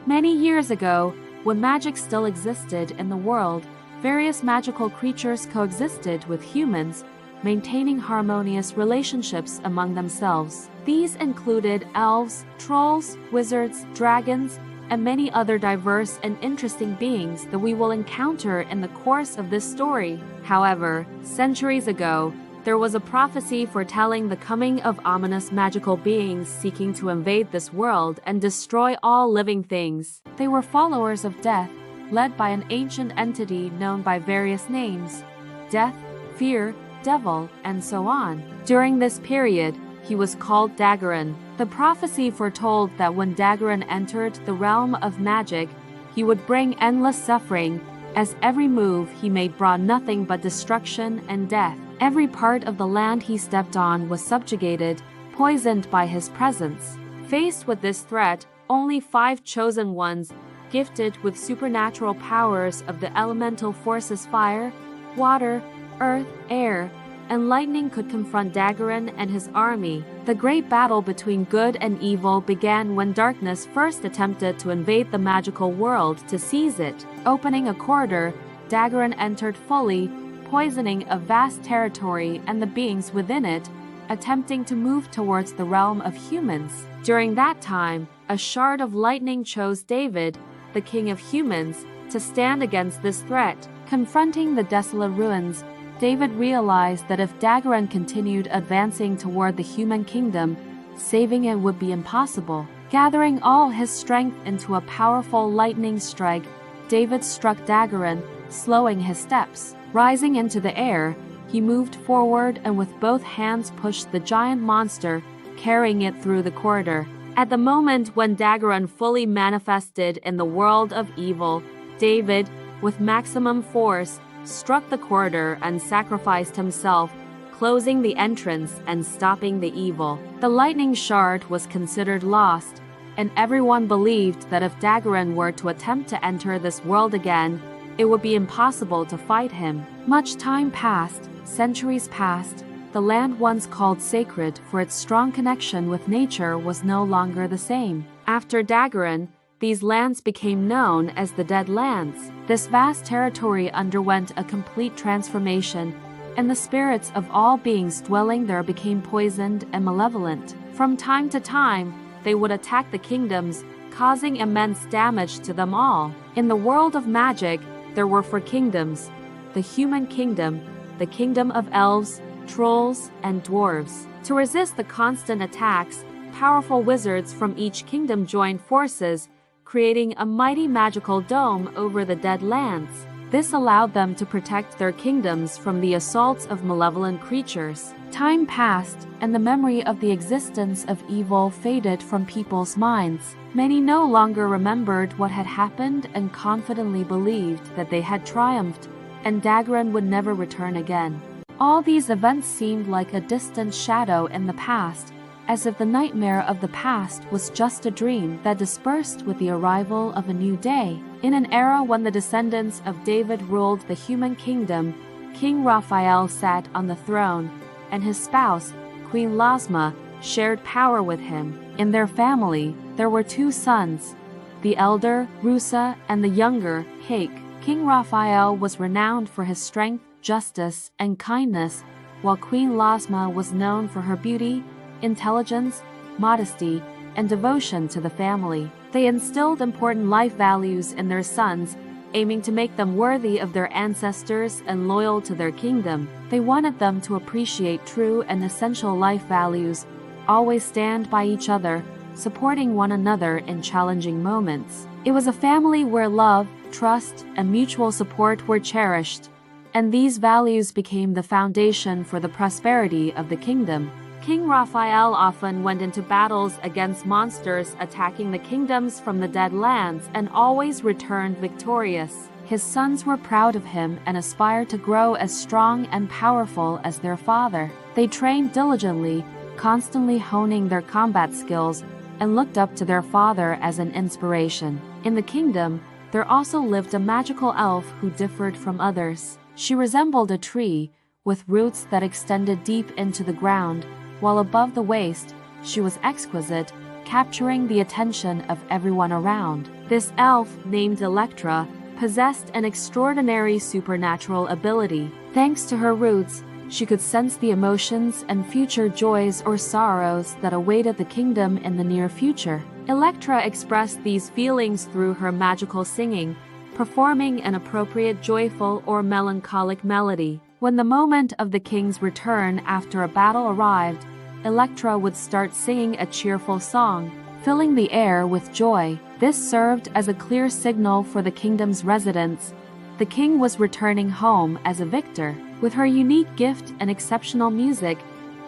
Many years ago, when magic still existed in the world, various magical creatures coexisted with humans, maintaining harmonious relationships among themselves. These included elves, trolls, wizards, dragons, and many other diverse and interesting beings that we will encounter in the course of this story. However, centuries ago, there was a prophecy foretelling the coming of ominous magical beings seeking to invade this world and destroy all living things. They were followers of death, led by an ancient entity known by various names: Death, Fear, Devil, and so on. During this period, he was called Daggeron. The prophecy foretold that when Daggeron entered the realm of magic, he would bring endless suffering, as every move he made brought nothing but destruction and death. Every part of the land he stepped on was subjugated, poisoned by his presence. Faced with this threat, only 5 chosen ones, gifted with supernatural powers of the elemental forces fire, water, earth, air, and lightning could confront Daggeron and his army. The great battle between good and evil began when darkness first attempted to invade the magical world to seize it. Opening a corridor, Daggeron entered fully, poisoning a vast territory and the beings within it, attempting to move towards the realm of humans. During that time, a shard of lightning chose David, the king of humans, to stand against this threat. Confronting the desolate ruins, David realized that if Daggeron continued advancing toward the human kingdom, saving it would be impossible. Gathering all his strength into a powerful lightning strike, David struck Daggeron, slowing his steps. Rising into the air, he moved forward and with both hands pushed the giant monster, carrying it through the corridor. At the moment when Daggeron fully manifested in the world of evil, David, with maximum force, struck the corridor and sacrificed himself, closing the entrance and stopping the evil. The lightning shard was considered lost, and everyone believed that if Daggeron were to attempt to enter this world again, it would be impossible to fight him. Much time passed, centuries passed. The land once called sacred for its strong connection with nature was no longer the same. After Daggeron, these lands became known as the Dead Lands. This vast territory underwent a complete transformation, and the spirits of all beings dwelling there became poisoned and malevolent. From time to time, they would attack the kingdoms, causing immense damage to them all. In the world of magic, there were 4 kingdoms: the human kingdom, the kingdom of elves, trolls, and dwarves. To resist the constant attacks, powerful wizards from each kingdom joined forces, creating a mighty magical dome over the Dead Lands. This allowed them to protect their kingdoms from the assaults of malevolent creatures. Time passed, and the memory of the existence of evil faded from people's minds. Many no longer remembered what had happened and confidently believed that they had triumphed, and Daggeron would never return again. All these events seemed like a distant shadow in the past, as if the nightmare of the past was just a dream that dispersed with the arrival of a new day. In an era when the descendants of David ruled the human kingdom, King Raphael sat on the throne, and his spouse, Queen Lasma, shared power with him. In their family, there were 2 sons, the elder, Rusa, and the younger, Hayk. King Raphael was renowned for his strength, justice, and kindness, while Queen Lasma was known for her beauty, intelligence, modesty, and devotion to the family. They instilled important life values in their sons, aiming to make them worthy of their ancestors and loyal to their kingdom. They wanted them to appreciate true and essential life values, always stand by each other, supporting one another in challenging moments. It was a family where love, trust, and mutual support were cherished, and these values became the foundation for the prosperity of the kingdom. King Raphael often went into battles against monsters attacking the kingdoms from the Dead Lands and always returned victorious. His sons were proud of him and aspired to grow as strong and powerful as their father. They trained diligently, constantly honing their combat skills, and looked up to their father as an inspiration. In the kingdom, there also lived a magical elf who differed from others. She resembled a tree, with roots that extended deep into the ground, while above the waist, she was exquisite, capturing the attention of everyone around. This elf, named Electra, possessed an extraordinary supernatural ability. Thanks to her roots, she could sense the emotions and future joys or sorrows that awaited the kingdom in the near future. Electra expressed these feelings through her magical singing, performing an appropriate joyful or melancholic melody. When the moment of the king's return after a battle arrived, Electra would start singing a cheerful song, filling the air with joy. This served as a clear signal for the kingdom's residents. The king was returning home as a victor. With her unique gift and exceptional music,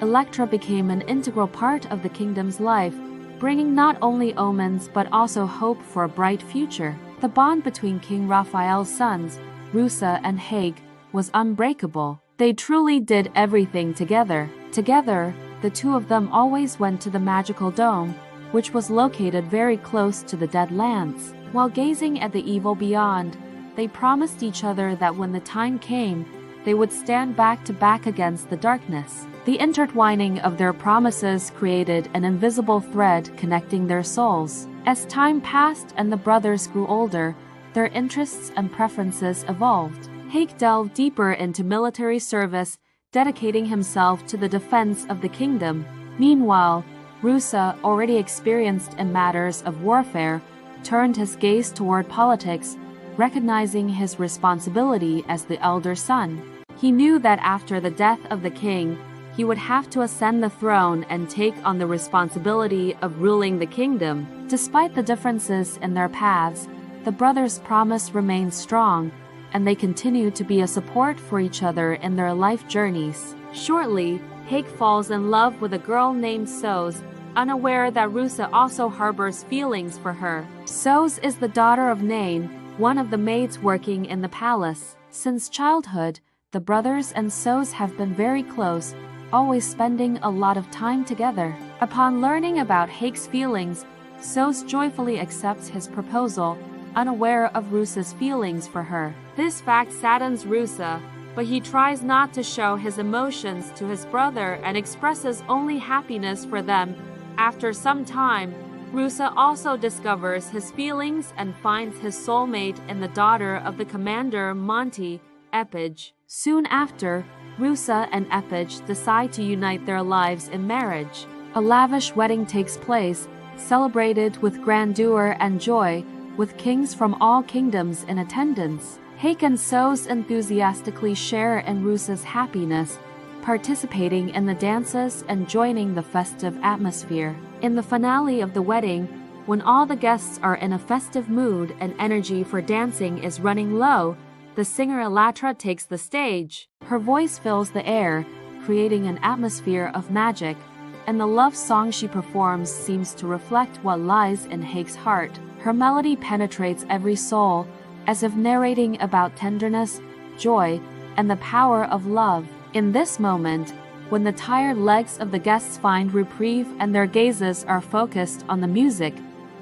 Electra became an integral part of the kingdom's life, bringing not only omens but also hope for a bright future. The bond between King Raphael's sons, Rusa and Hayk, was unbreakable. They truly did everything together. Together, the two of them always went to the magical dome, which was located very close to the Dead Lands. While gazing at the evil beyond, they promised each other that when the time came, they would stand back to back against the darkness. The intertwining of their promises created an invisible thread connecting their souls. As time passed and the brothers grew older, their interests and preferences evolved. Hayk delved deeper into military service, dedicating himself to the defense of the kingdom. Meanwhile, Rusa, already experienced in matters of warfare, turned his gaze toward politics, recognizing his responsibility as the elder son. He knew that after the death of the king, he would have to ascend the throne and take on the responsibility of ruling the kingdom. Despite the differences in their paths, the brothers' promise remained strong, and they continued to be a support for each other in their life journeys. Shortly, Hayk falls in love with a girl named Soz, unaware that Rusa also harbors feelings for her. Soz is the daughter of Nain, one of the maids working in the palace. Since childhood, the brothers and Soz have been very close, always spending a lot of time together. Upon learning about Hayk's feelings, Soz joyfully accepts his proposal, unaware of Rusa's feelings for her. This fact saddens Rusa, but he tries not to show his emotions to his brother and expresses only happiness for them. After some time, Rusa also discovers his feelings and finds his soulmate in the daughter of the commander Monty, Epage. Soon after, Rusa and Epage decide to unite their lives in marriage. A lavish wedding takes place, celebrated with grandeur and joy, with kings from all kingdoms in attendance. Hayk and Soz enthusiastically share in Rusa's happiness, participating in the dances and joining the festive atmosphere. In the finale of the wedding, when all the guests are in a festive mood and energy for dancing is running low, the singer Electra takes the stage. Her voice fills the air, creating an atmosphere of magic, and the love song she performs seems to reflect what lies in Hayk's heart. Her melody penetrates every soul, as if narrating about tenderness, joy, and the power of love. In this moment, when the tired legs of the guests find reprieve and their gazes are focused on the music,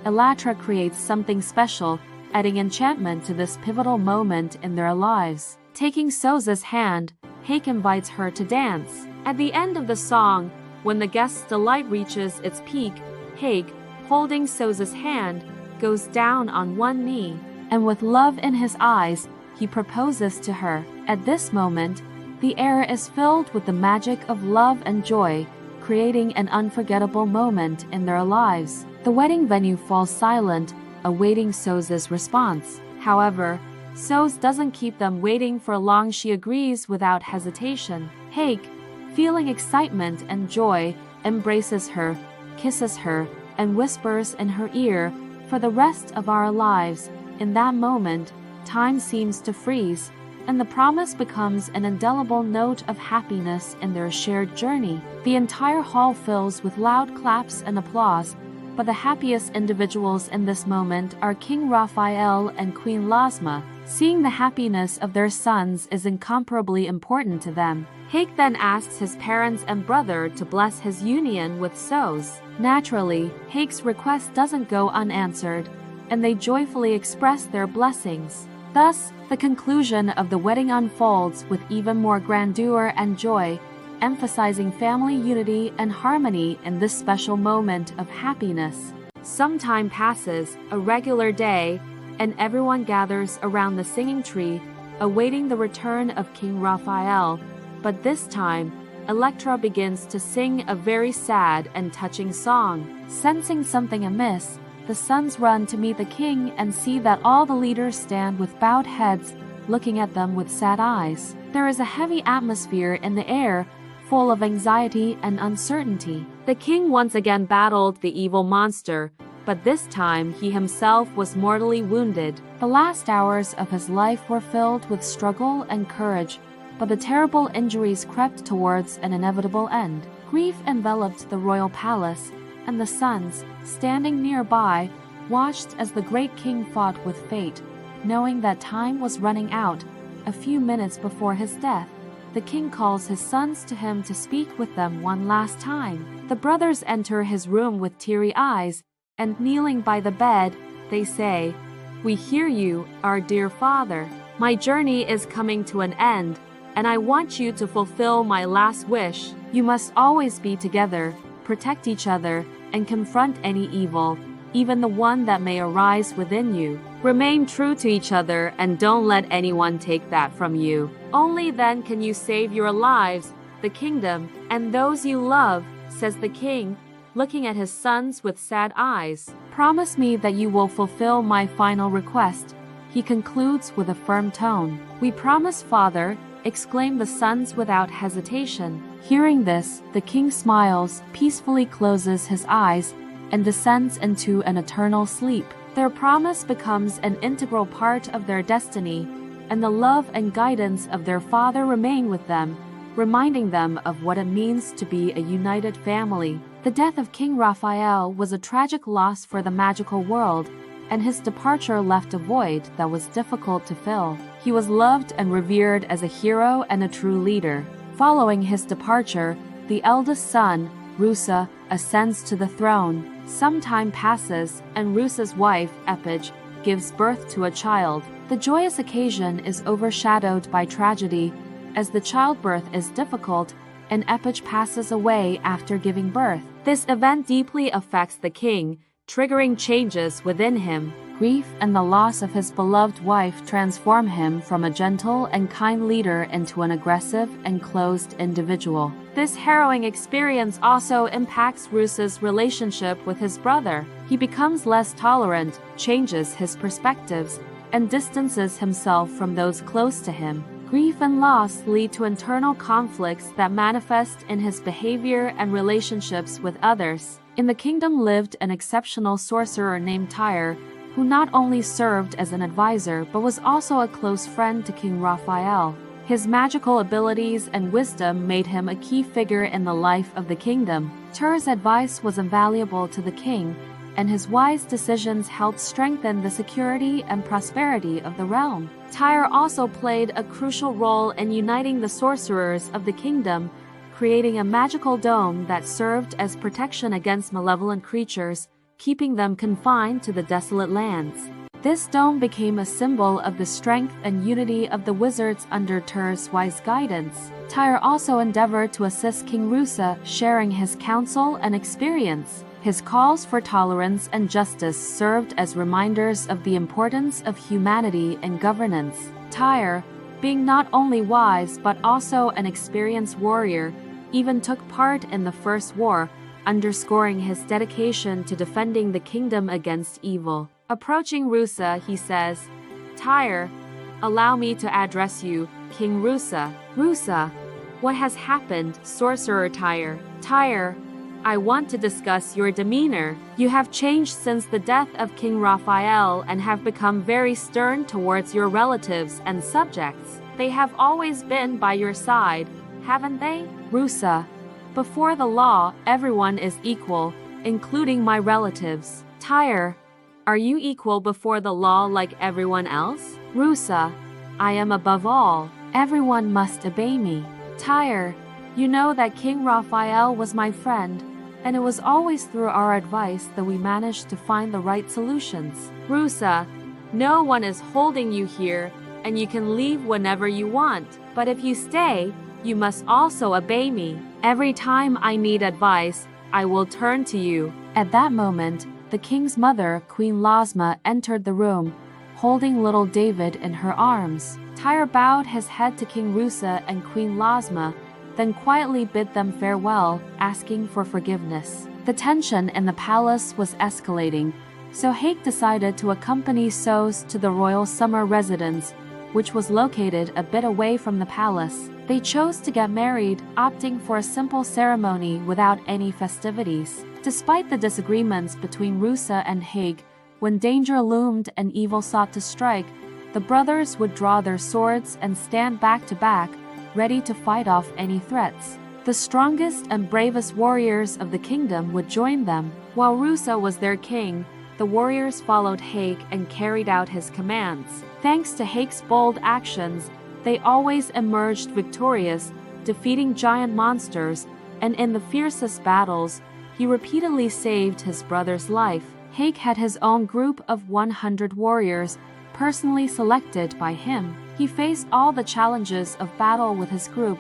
Electra creates something special, adding enchantment to this pivotal moment in their lives. Taking Soz's hand, Hayk invites her to dance. At the end of the song, when the guests' delight reaches its peak, Hayk, holding Soz's hand, goes down on one knee, and with love in his eyes, he proposes to her. At this moment, the air is filled with the magic of love and joy, creating an unforgettable moment in their lives. The wedding venue falls silent, awaiting Soz's response. However, Soz doesn't keep them waiting for long. She agrees without hesitation. Hayk, feeling excitement and joy, embraces her, kisses her, and whispers in her ear, "For the rest of our lives." In that moment, time seems to freeze, and the promise becomes an indelible note of happiness in their shared journey. The entire hall fills with loud claps and applause, but the happiest individuals in this moment are King Raphael and Queen Lasma. Seeing the happiness of their sons is incomparably important to them. Hayk then asks his parents and brother to bless his union with Soz. Naturally, Hayk's request doesn't go unanswered, and they joyfully express their blessings. Thus, the conclusion of the wedding unfolds with even more grandeur and joy, emphasizing family unity and harmony in this special moment of happiness. Some time passes, a regular day, and everyone gathers around the singing tree, awaiting the return of King Raphael. But this time, Electra begins to sing a very sad and touching song. Sensing something amiss, the sons run to meet the king and see that all the leaders stand with bowed heads, looking at them with sad eyes. There is a heavy atmosphere in the air, full of anxiety and uncertainty. The king once again battled the evil monster, but this time he himself was mortally wounded. The last hours of his life were filled with struggle and courage, but the terrible injuries crept towards an inevitable end. Grief enveloped the royal palace, and the sons, standing nearby, watched as the great king fought with fate. Knowing that time was running out, a few minutes before his death, the king calls his sons to him to speak with them one last time. The brothers enter his room with teary eyes, and kneeling by the bed, they say, "We hear you, our dear father. My journey is coming to an end, and I want you to fulfill my last wish. You must always be together, protect each other, and confront any evil, even the one that may arise within you. Remain true to each other and don't let anyone take that from you. Only then can you save your lives, the kingdom, and those you love," says the king, looking at his sons with sad eyes. "Promise me that you will fulfill my final request," he concludes with a firm tone. "We promise, father," exclaim the sons without hesitation. Hearing this, the king smiles, peacefully closes his eyes, and descends into an eternal sleep. Their promise becomes an integral part of their destiny, and the love and guidance of their father remain with them, reminding them of what it means to be a united family. The death of King Raphael was a tragic loss for the magical world, and his departure left a void that was difficult to fill. He was loved and revered as a hero and a true leader. Following his departure, the eldest son, Rusa, ascends to the throne. Some time passes, and Rusa's wife, Epige, gives birth to a child. The joyous occasion is overshadowed by tragedy, as the childbirth is difficult, and Epige passes away after giving birth. This event deeply affects the king, triggering changes within him. Grief and the loss of his beloved wife transform him from a gentle and kind leader into an aggressive and closed individual. This harrowing experience also impacts Rusa's relationship with his brother. He becomes less tolerant, changes his perspectives, and distances himself from those close to him. Grief and loss lead to internal conflicts that manifest in his behavior and relationships with others. In the kingdom lived an exceptional sorcerer named Tyre, who not only served as an advisor but was also a close friend to King Raphael. His magical abilities and wisdom made him a key figure in the life of the kingdom. Tyre's advice was invaluable to the king, and his wise decisions helped strengthen the security and prosperity of the realm. Tyre also played a crucial role in uniting the sorcerers of the kingdom, creating a magical dome that served as protection against malevolent creatures, keeping them confined to the desolate lands. This dome became a symbol of the strength and unity of the wizards under Tyre's wise guidance. Tyre also endeavored to assist King Rusa, sharing his counsel and experience. His calls for tolerance and justice served as reminders of the importance of humanity and governance. Tyre, being not only wise but also an experienced warrior, even took part in the First War, underscoring his dedication to defending the kingdom against evil. Approaching Rusa, he says, "Tyre, allow me to address you, King Rusa." "Rusa, what has happened, Sorcerer Tyre?" "Tyre, I want to discuss your demeanor. You have changed since the death of King Raphael and have become very stern towards your relatives and subjects. They have always been by your side, haven't they?" "Rusa, before the law, everyone is equal, including my relatives." "Tyre, are you equal before the law like everyone else?" "Rusa, I am above all. Everyone must obey me." "Tyre, you know that King Raphael was my friend, and it was always through our advice that we managed to find the right solutions." "Rusa, no one is holding you here, and you can leave whenever you want. But if you stay, you must also obey me. Every time I need advice, I will turn to you." At that moment, the king's mother, Queen Lasma, entered the room, holding little David in her arms. Tyre bowed his head to King Rusa and Queen Lasma, then quietly bid them farewell, asking for forgiveness. The tension in the palace was escalating, so Hayk decided to accompany Sos to the royal summer residence, which was located a bit away from the palace. They chose to get married, opting for a simple ceremony without any festivities. Despite the disagreements between Rusa and Hayk, when danger loomed and evil sought to strike, the brothers would draw their swords and stand back to back, ready to fight off any threats. The strongest and bravest warriors of the kingdom would join them. While Rusa was their king, the warriors followed Hayk and carried out his commands. Thanks to Hayk's bold actions, they always emerged victorious, defeating giant monsters, and in the fiercest battles, he repeatedly saved his brother's life. Hayk had his own group of 100 warriors, personally selected by him. He faced all the challenges of battle with his group,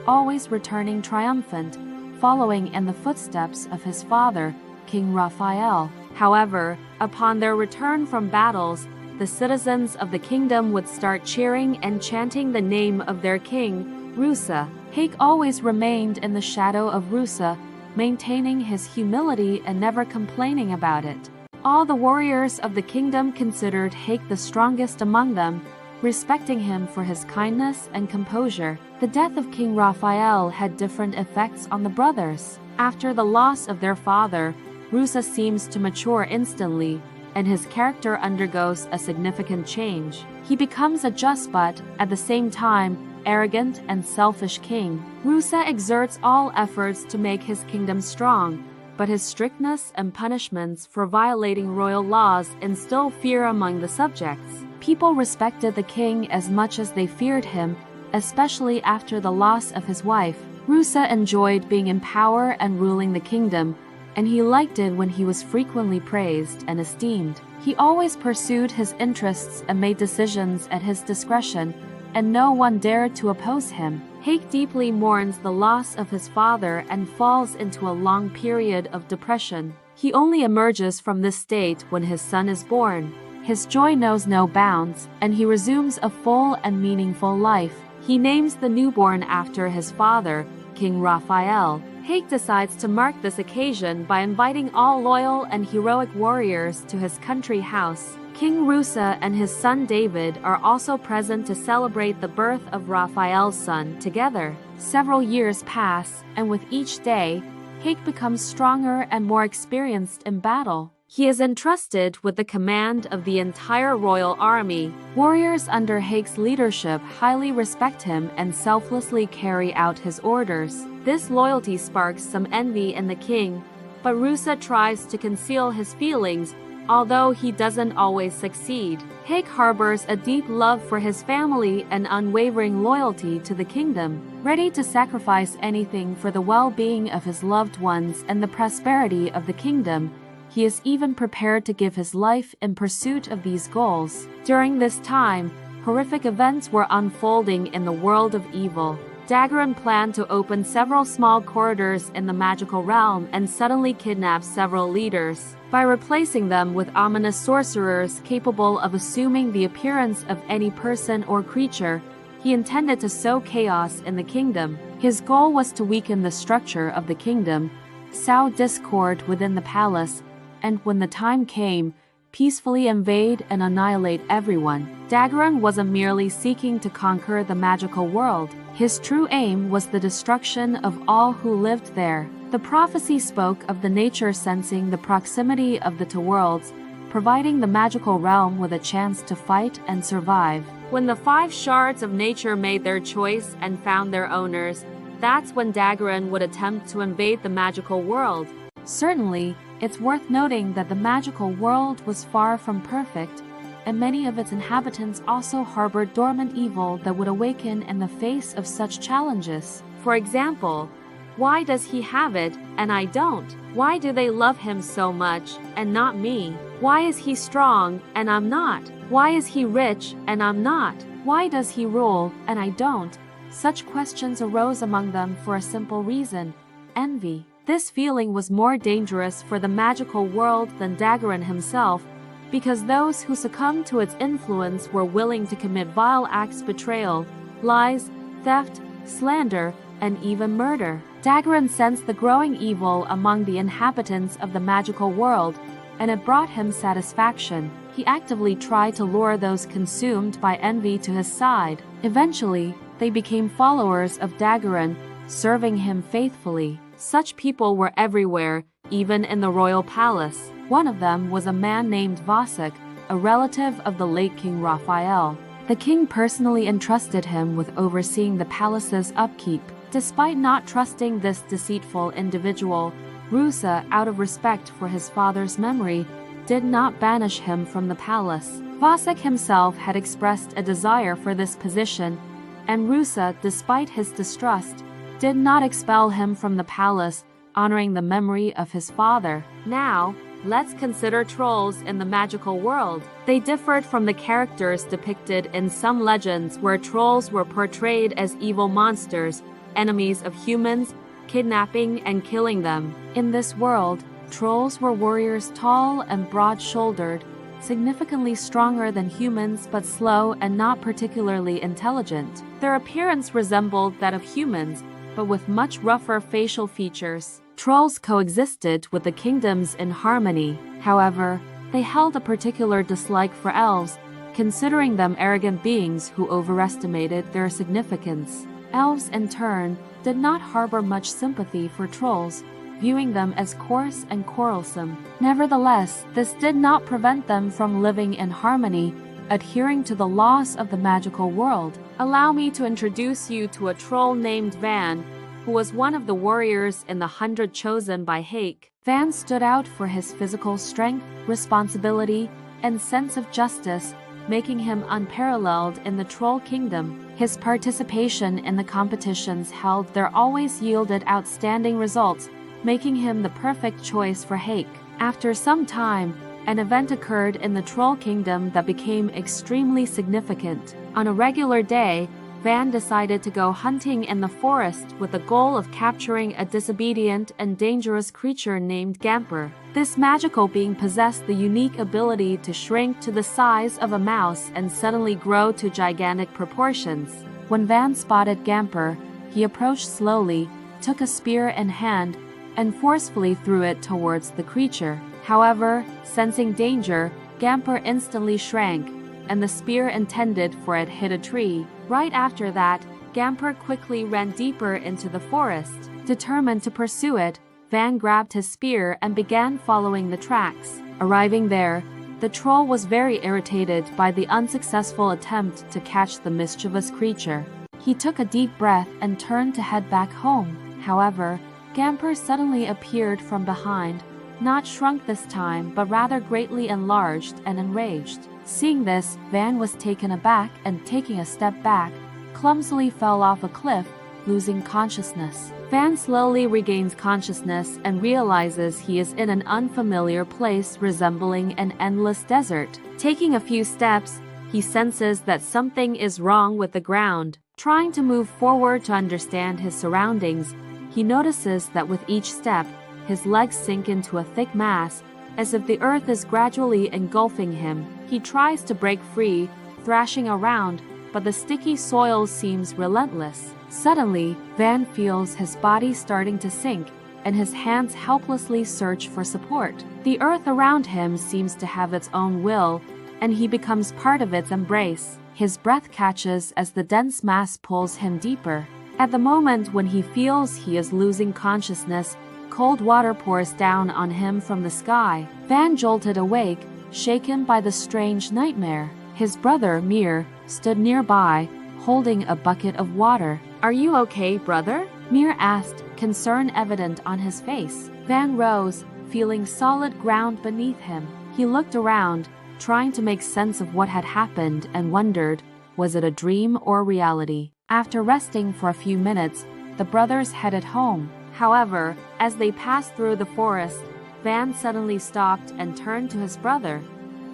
always returning triumphant, following in the footsteps of his father, King Raphael. However, upon their return from battles, the citizens of the kingdom would start cheering and chanting the name of their king, Rusa. Hayk always remained in the shadow of Rusa, maintaining his humility and never complaining about it. All the warriors of the kingdom considered Hayk the strongest among them, respecting him for his kindness and composure. The death of King Raphael had different effects on the brothers. After the loss of their father, Rusa seems to mature instantly, and his character undergoes a significant change. He becomes a just but, at the same time, arrogant and selfish king. Rusa exerts all efforts to make his kingdom strong, but his strictness and punishments for violating royal laws instill fear among the subjects. People respected the king as much as they feared him, especially after the loss of his wife. Rusa enjoyed being in power and ruling the kingdom, and he liked it when he was frequently praised and esteemed. He always pursued his interests and made decisions at his discretion, and no one dared to oppose him. Hayk deeply mourns the loss of his father and falls into a long period of depression. He only emerges from this state when his son is born. His joy knows no bounds, and he resumes a full and meaningful life. He names the newborn after his father, King Raphael. Hayk decides to mark this occasion by inviting all loyal and heroic warriors to his country house. King Rusa and his son David are also present to celebrate the birth of Raphael's son together. Several years pass, and with each day, Hayk becomes stronger and more experienced in battle. He is entrusted with the command of the entire royal army. Warriors under Hayk's leadership highly respect him and selflessly carry out his orders. This loyalty sparks some envy in the king, but Rusa tries to conceal his feelings, although he doesn't always succeed. Hayk harbors a deep love for his family and unwavering loyalty to the kingdom, ready to sacrifice anything for the well-being of his loved ones and the prosperity of the kingdom. He is even prepared to give his life in pursuit of these goals. During this time, horrific events were unfolding in the world of evil. Dagran planned to open several small corridors in the magical realm and suddenly kidnap several leaders. By replacing them with ominous sorcerers capable of assuming the appearance of any person or creature, he intended to sow chaos in the kingdom. His goal was to weaken the structure of the kingdom, sow discord within the palace, and when the time came, peacefully invade and annihilate everyone. Dagran wasn't merely seeking to conquer the magical world. His true aim was the destruction of all who lived there. The prophecy spoke of the nature sensing the proximity of the two worlds, providing the magical realm with a chance to fight and survive. When the 5 shards of nature made their choice and found their owners, that's when Dagran would attempt to invade the magical world. Certainly, it's worth noting that the magical world was far from perfect, and many of its inhabitants also harbored dormant evil that would awaken in the face of such challenges. For example, why does he have it, and I don't? Why do they love him so much, and not me? Why is he strong, and I'm not? Why is he rich, and I'm not? Why does he rule, and I don't? Such questions arose among them for a simple reason: envy. This feeling was more dangerous for the magical world than Daggeron himself, because those who succumbed to its influence were willing to commit vile acts: betrayal, lies, theft, slander, and even murder. Daggeron sensed the growing evil among the inhabitants of the magical world, and it brought him satisfaction. He actively tried to lure those consumed by envy to his side. Eventually, they became followers of Daggeron, serving him faithfully. Such people were everywhere, even in the royal palace. One of them was a man named Vasek, a relative of the late King Raphael. The king personally entrusted him with overseeing the palace's upkeep. Despite not trusting this deceitful individual, Rusa, out of respect for his father's memory, did not banish him from the palace. Vasek himself had expressed a desire for this position, and Rusa, despite his distrust, did not expel him from the palace, honoring the memory of his father. Now, let's consider trolls in the magical world. They differed from the characters depicted in some legends, where trolls were portrayed as evil monsters, enemies of humans, kidnapping and killing them. In this world, trolls were warriors, tall and broad-shouldered, significantly stronger than humans but slow and not particularly intelligent. Their appearance resembled that of humans, but with much rougher facial features. Trolls coexisted with the kingdoms in harmony. However, they held a particular dislike for elves, considering them arrogant beings who overestimated their significance. Elves, in turn, did not harbor much sympathy for trolls, viewing them as coarse and quarrelsome. Nevertheless, this did not prevent them from living in harmony, adhering to the laws of the magical world. Allow me to introduce you to a troll named Van, who was one of the warriors in the 100 chosen by Hayk. Van stood out for his physical strength, responsibility, and sense of justice, making him unparalleled in the Troll Kingdom. His participation in the competitions held there always yielded outstanding results, making him the perfect choice for Hayk. After some time, an event occurred in the Troll Kingdom that became extremely significant. On a regular day, Van decided to go hunting in the forest with the goal of capturing a disobedient and dangerous creature named Gamper. This magical being possessed the unique ability to shrink to the size of a mouse and suddenly grow to gigantic proportions. When Van spotted Gamper, he approached slowly, took a spear in hand, and forcefully threw it towards the creature. However, sensing danger, Gamper instantly shrank, and the spear intended for it hit a tree. Right after that, Gamper quickly ran deeper into the forest. Determined to pursue it, Van grabbed his spear and began following the tracks. Arriving there, the troll was very irritated by the unsuccessful attempt to catch the mischievous creature. He took a deep breath and turned to head back home. However, Gamper suddenly appeared from behind, not shrunk this time, but rather greatly enlarged and enraged. Seeing this, Van was taken aback and, taking a step back, clumsily fell off a cliff, losing consciousness. Van slowly regains consciousness and realizes he is in an unfamiliar place resembling an endless desert. Taking a few steps, he senses that something is wrong with the ground. Trying to move forward to understand his surroundings, he notices that with each step, his legs sink into a thick mass, as if the earth is gradually engulfing him. He tries to break free, thrashing around, but the sticky soil seems relentless. Suddenly, Van feels his body starting to sink, and his hands helplessly search for support. The earth around him seems to have its own will, and he becomes part of its embrace. His breath catches as the dense mass pulls him deeper. At the moment when he feels he is losing consciousness, cold water pours down on him from the sky. Van jolted awake, shaken by the strange nightmare. His brother, Mir, stood nearby, holding a bucket of water. "Are you okay, brother?" Mir asked, concern evident on his face. Van rose, feeling solid ground beneath him. He looked around, trying to make sense of what had happened, and wondered, was it a dream or reality? After resting for a few minutes, the brothers headed home. However, as they passed through the forest, Van suddenly stopped and turned to his brother.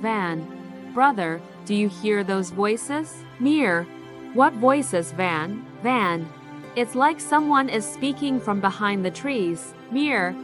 "Van, brother, do you hear those voices?" "Mir, what voices, Van?" Van. It's like someone is speaking from behind the trees. Mir.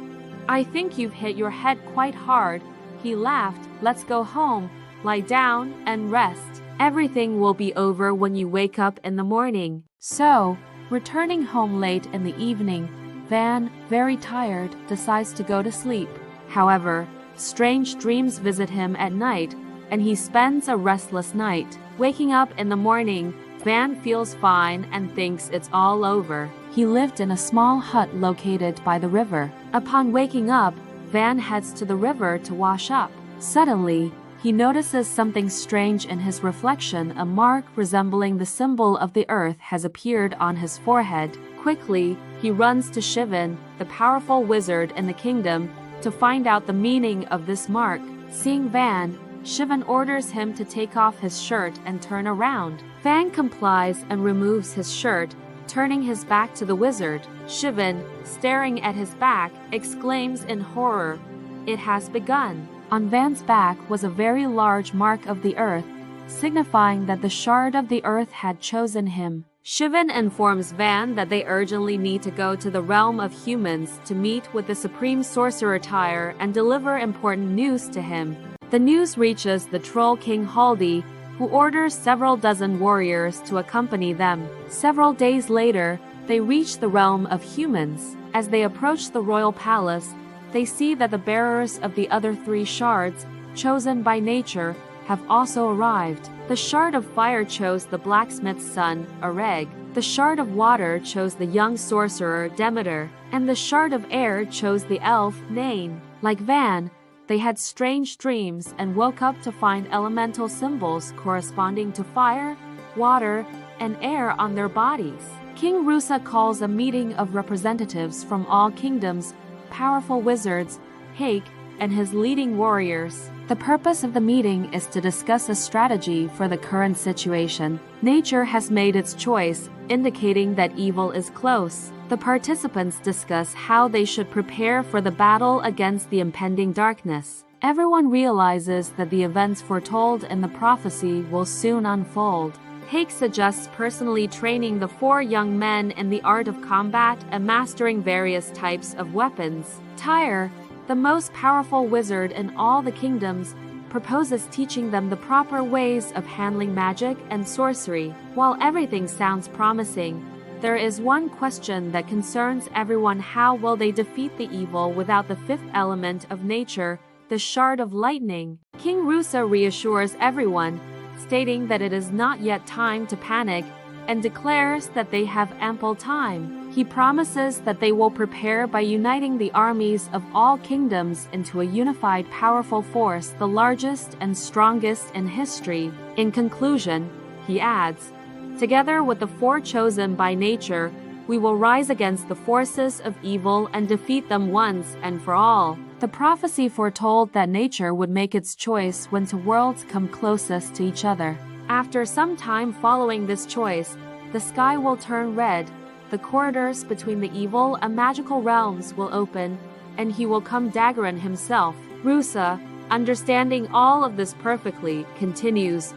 I think you've hit your head quite hard. He laughed. Let's go home, lie down, and rest. Everything will be over when you wake up in the morning. So, returning home late in the evening, Van, very tired, decides to go to sleep. However, strange dreams visit him at night, and he spends a restless night. Waking up in the morning, Van feels fine and thinks it's all over. He lived in a small hut located by the river. Upon waking up, Van heads to the river to wash up. Suddenly, he notices something strange in his reflection. A mark resembling the symbol of the earth has appeared on his forehead. Quickly, he runs to Shivan, the powerful wizard in the kingdom, to find out the meaning of this mark. Seeing Van, Shivan orders him to take off his shirt and turn around. Van complies and removes his shirt, turning his back to the wizard. Shivan, staring at his back, exclaims in horror, "It has begun." On Van's back was a very large mark of the earth, signifying that the shard of the earth had chosen him. Shivan informs Van that they urgently need to go to the realm of humans to meet with the Supreme Sorcerer Tyre and deliver important news to him. The news reaches the Troll King Haldi, who orders several dozen warriors to accompany them. Several days later, they reach the realm of humans. As they approach the royal palace, they see that the bearers of the other 3 shards, chosen by nature, have also arrived. The shard of fire chose the blacksmith's son, Areg. The shard of water chose the young sorcerer, Demeter. And the shard of air chose the elf, Nain. Like Van, they had strange dreams and woke up to find elemental symbols corresponding to fire, water, and air on their bodies. King Rusa calls a meeting of representatives from all kingdoms, powerful wizards, Hayk, and his leading warriors. The purpose of the meeting is to discuss a strategy for the current situation. Nature has made its choice, indicating that evil is close. The participants discuss how they should prepare for the battle against the impending darkness. Everyone realizes that the events foretold in the prophecy will soon unfold. Hayk suggests personally training the 4 young men in the art of combat and mastering various types of weapons. Tyre, the most powerful wizard in all the kingdoms, proposes teaching them the proper ways of handling magic and sorcery. While everything sounds promising, there is one question that concerns everyone: how will they defeat the evil without the 5th element of nature, the shard of lightning? King Rusa reassures everyone, stating that it is not yet time to panic, and declares that they have ample time. He promises that they will prepare by uniting the armies of all kingdoms into a unified powerful force, the largest and strongest in history. In conclusion, he adds, "Together with the 4 chosen by nature, we will rise against the forces of evil and defeat them once and for all." The prophecy foretold that nature would make its choice when 2 worlds come closest to each other. After some time following this choice, the sky will turn red, the corridors between the evil and magical realms will open, and he will come Daggerin himself. Rusa, understanding all of this perfectly, continues,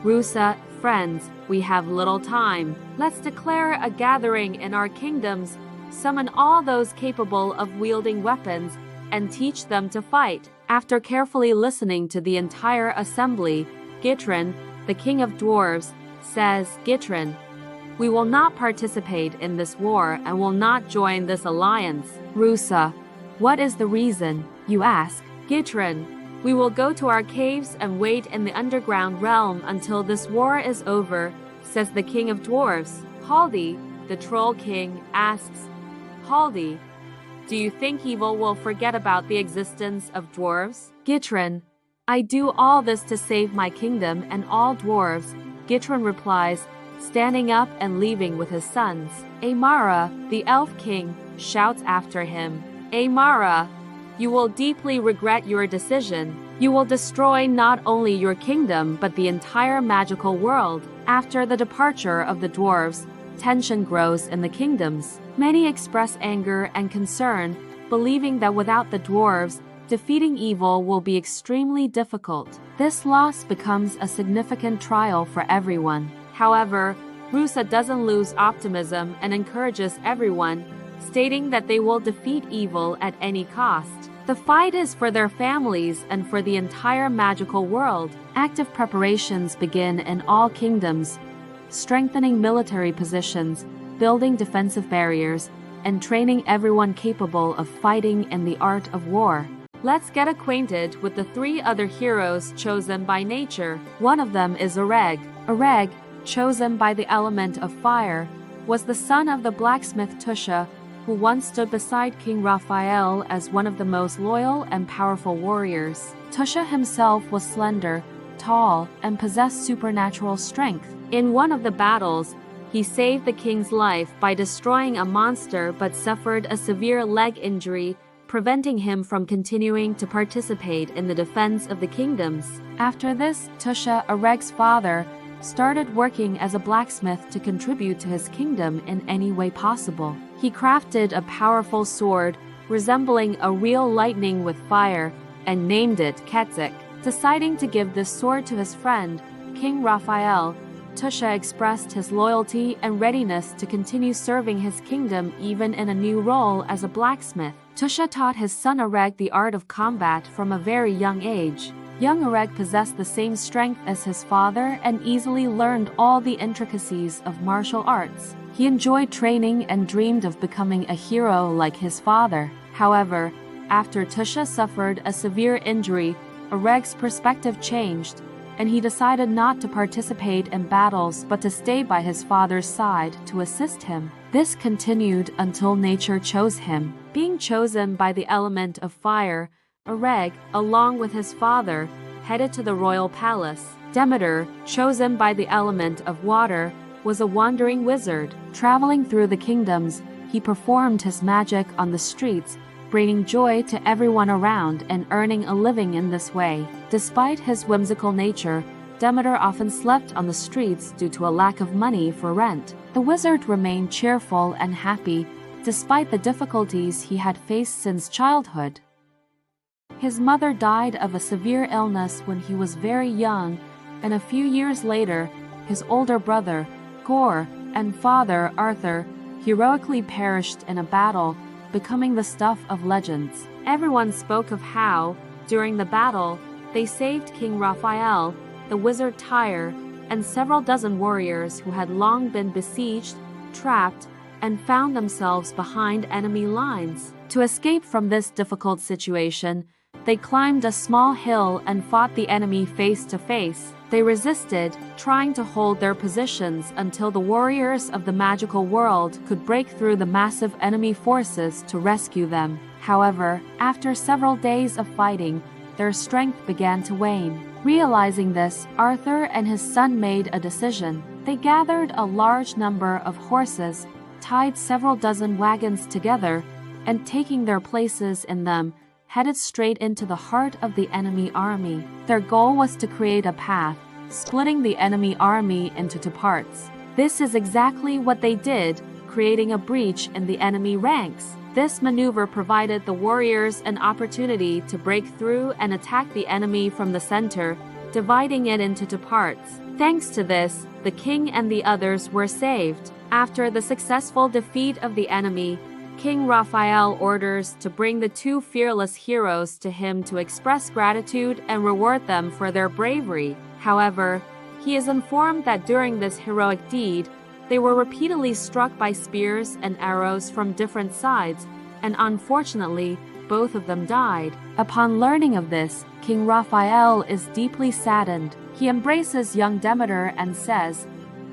"Rusa, friends, we have little time. Let's declare a gathering in our kingdoms, summon all those capable of wielding weapons, and teach them to fight." After carefully listening to the entire assembly, Gitrin, the king of dwarves, says, "Gitrin, we will not participate in this war and will not join this alliance." Rusa, "What is the reason?" you ask. Gitrin, "We will go to our caves and wait in the underground realm until this war is over," says the king of dwarves. Haldi, the troll king, asks, "Haldi, do you think evil will forget about the existence of dwarves?" Gitrin, "I do all this to save my kingdom and all dwarves," Gitrin replies, standing up and leaving with his sons. Amara, the elf king, shouts after him, "Amara, you will deeply regret your decision. You will destroy not only your kingdom but the entire magical world." After the departure of the dwarves, tension grows in the kingdoms. Many express anger and concern, believing that without the dwarves, defeating evil will be extremely difficult. This loss becomes a significant trial for everyone. However, Rusa doesn't lose optimism and encourages everyone, stating that they will defeat evil at any cost. The fight is for their families and for the entire magical world. Active preparations begin in all kingdoms, strengthening military positions, building defensive barriers, and training everyone capable of fighting in the art of war. Let's get acquainted with the 3 other heroes chosen by nature. One of them is Areg. Areg, chosen by the element of fire, was the son of the blacksmith Tusha, who once stood beside King Raphael as one of the most loyal and powerful warriors. Tusha himself was slender, tall, and possessed supernatural strength. In one of the battles, he saved the king's life by destroying a monster but suffered a severe leg injury, preventing him from continuing to participate in the defense of the kingdoms. After this, Tusha, Areg's father, started working as a blacksmith to contribute to his kingdom in any way possible. He crafted a powerful sword resembling a real lightning with fire and named it Ketzik. Deciding to give this sword to his friend, King Raphael, Tusha expressed his loyalty and readiness to continue serving his kingdom even in a new role as a blacksmith. Tusha taught his son Areg the art of combat from a very young age. Young Areg possessed the same strength as his father and easily learned all the intricacies of martial arts. He enjoyed training and dreamed of becoming a hero like his father. However, after Tusha suffered a severe injury, Areg's perspective changed, and he decided not to participate in battles but to stay by his father's side to assist him. This continued until nature chose him. Being chosen by the element of fire, Areg, along with his father, headed to the royal palace. Demeter, chosen by the element of water, was a wandering wizard. Traveling through the kingdoms, he performed his magic on the streets, bringing joy to everyone around and earning a living in this way. Despite his whimsical nature, Demeter often slept on the streets due to a lack of money for rent. The wizard remained cheerful and happy, despite the difficulties he had faced since childhood. His mother died of a severe illness when he was very young, and a few years later, his older brother, Gore, and father, Arthur, heroically perished in a battle, becoming the stuff of legends. Everyone spoke of how, during the battle, they saved King Raphael, the wizard Tyre, and several dozen warriors who had long been besieged, trapped, and found themselves behind enemy lines. To escape from this difficult situation, they climbed a small hill and fought the enemy face to face. They resisted, trying to hold their positions until the warriors of the magical world could break through the massive enemy forces to rescue them. However, after several days of fighting, their strength began to wane. Realizing this, Arthur and his son made a decision. They gathered a large number of horses, tied several dozen wagons together, and taking their places in them, headed straight into the heart of the enemy army. Their goal was to create a path, splitting the enemy army into 2 parts. This is exactly what they did, creating a breach in the enemy ranks. This maneuver provided the warriors an opportunity to break through and attack the enemy from the center, dividing it into 2 parts. Thanks to this, the king and the others were saved. After the successful defeat of the enemy, King Raphael orders to bring the 2 fearless heroes to him to express gratitude and reward them for their bravery. However, he is informed that during this heroic deed, they were repeatedly struck by spears and arrows from different sides, and unfortunately, both of them died. Upon learning of this, King Raphael is deeply saddened. He embraces young Demeter and says,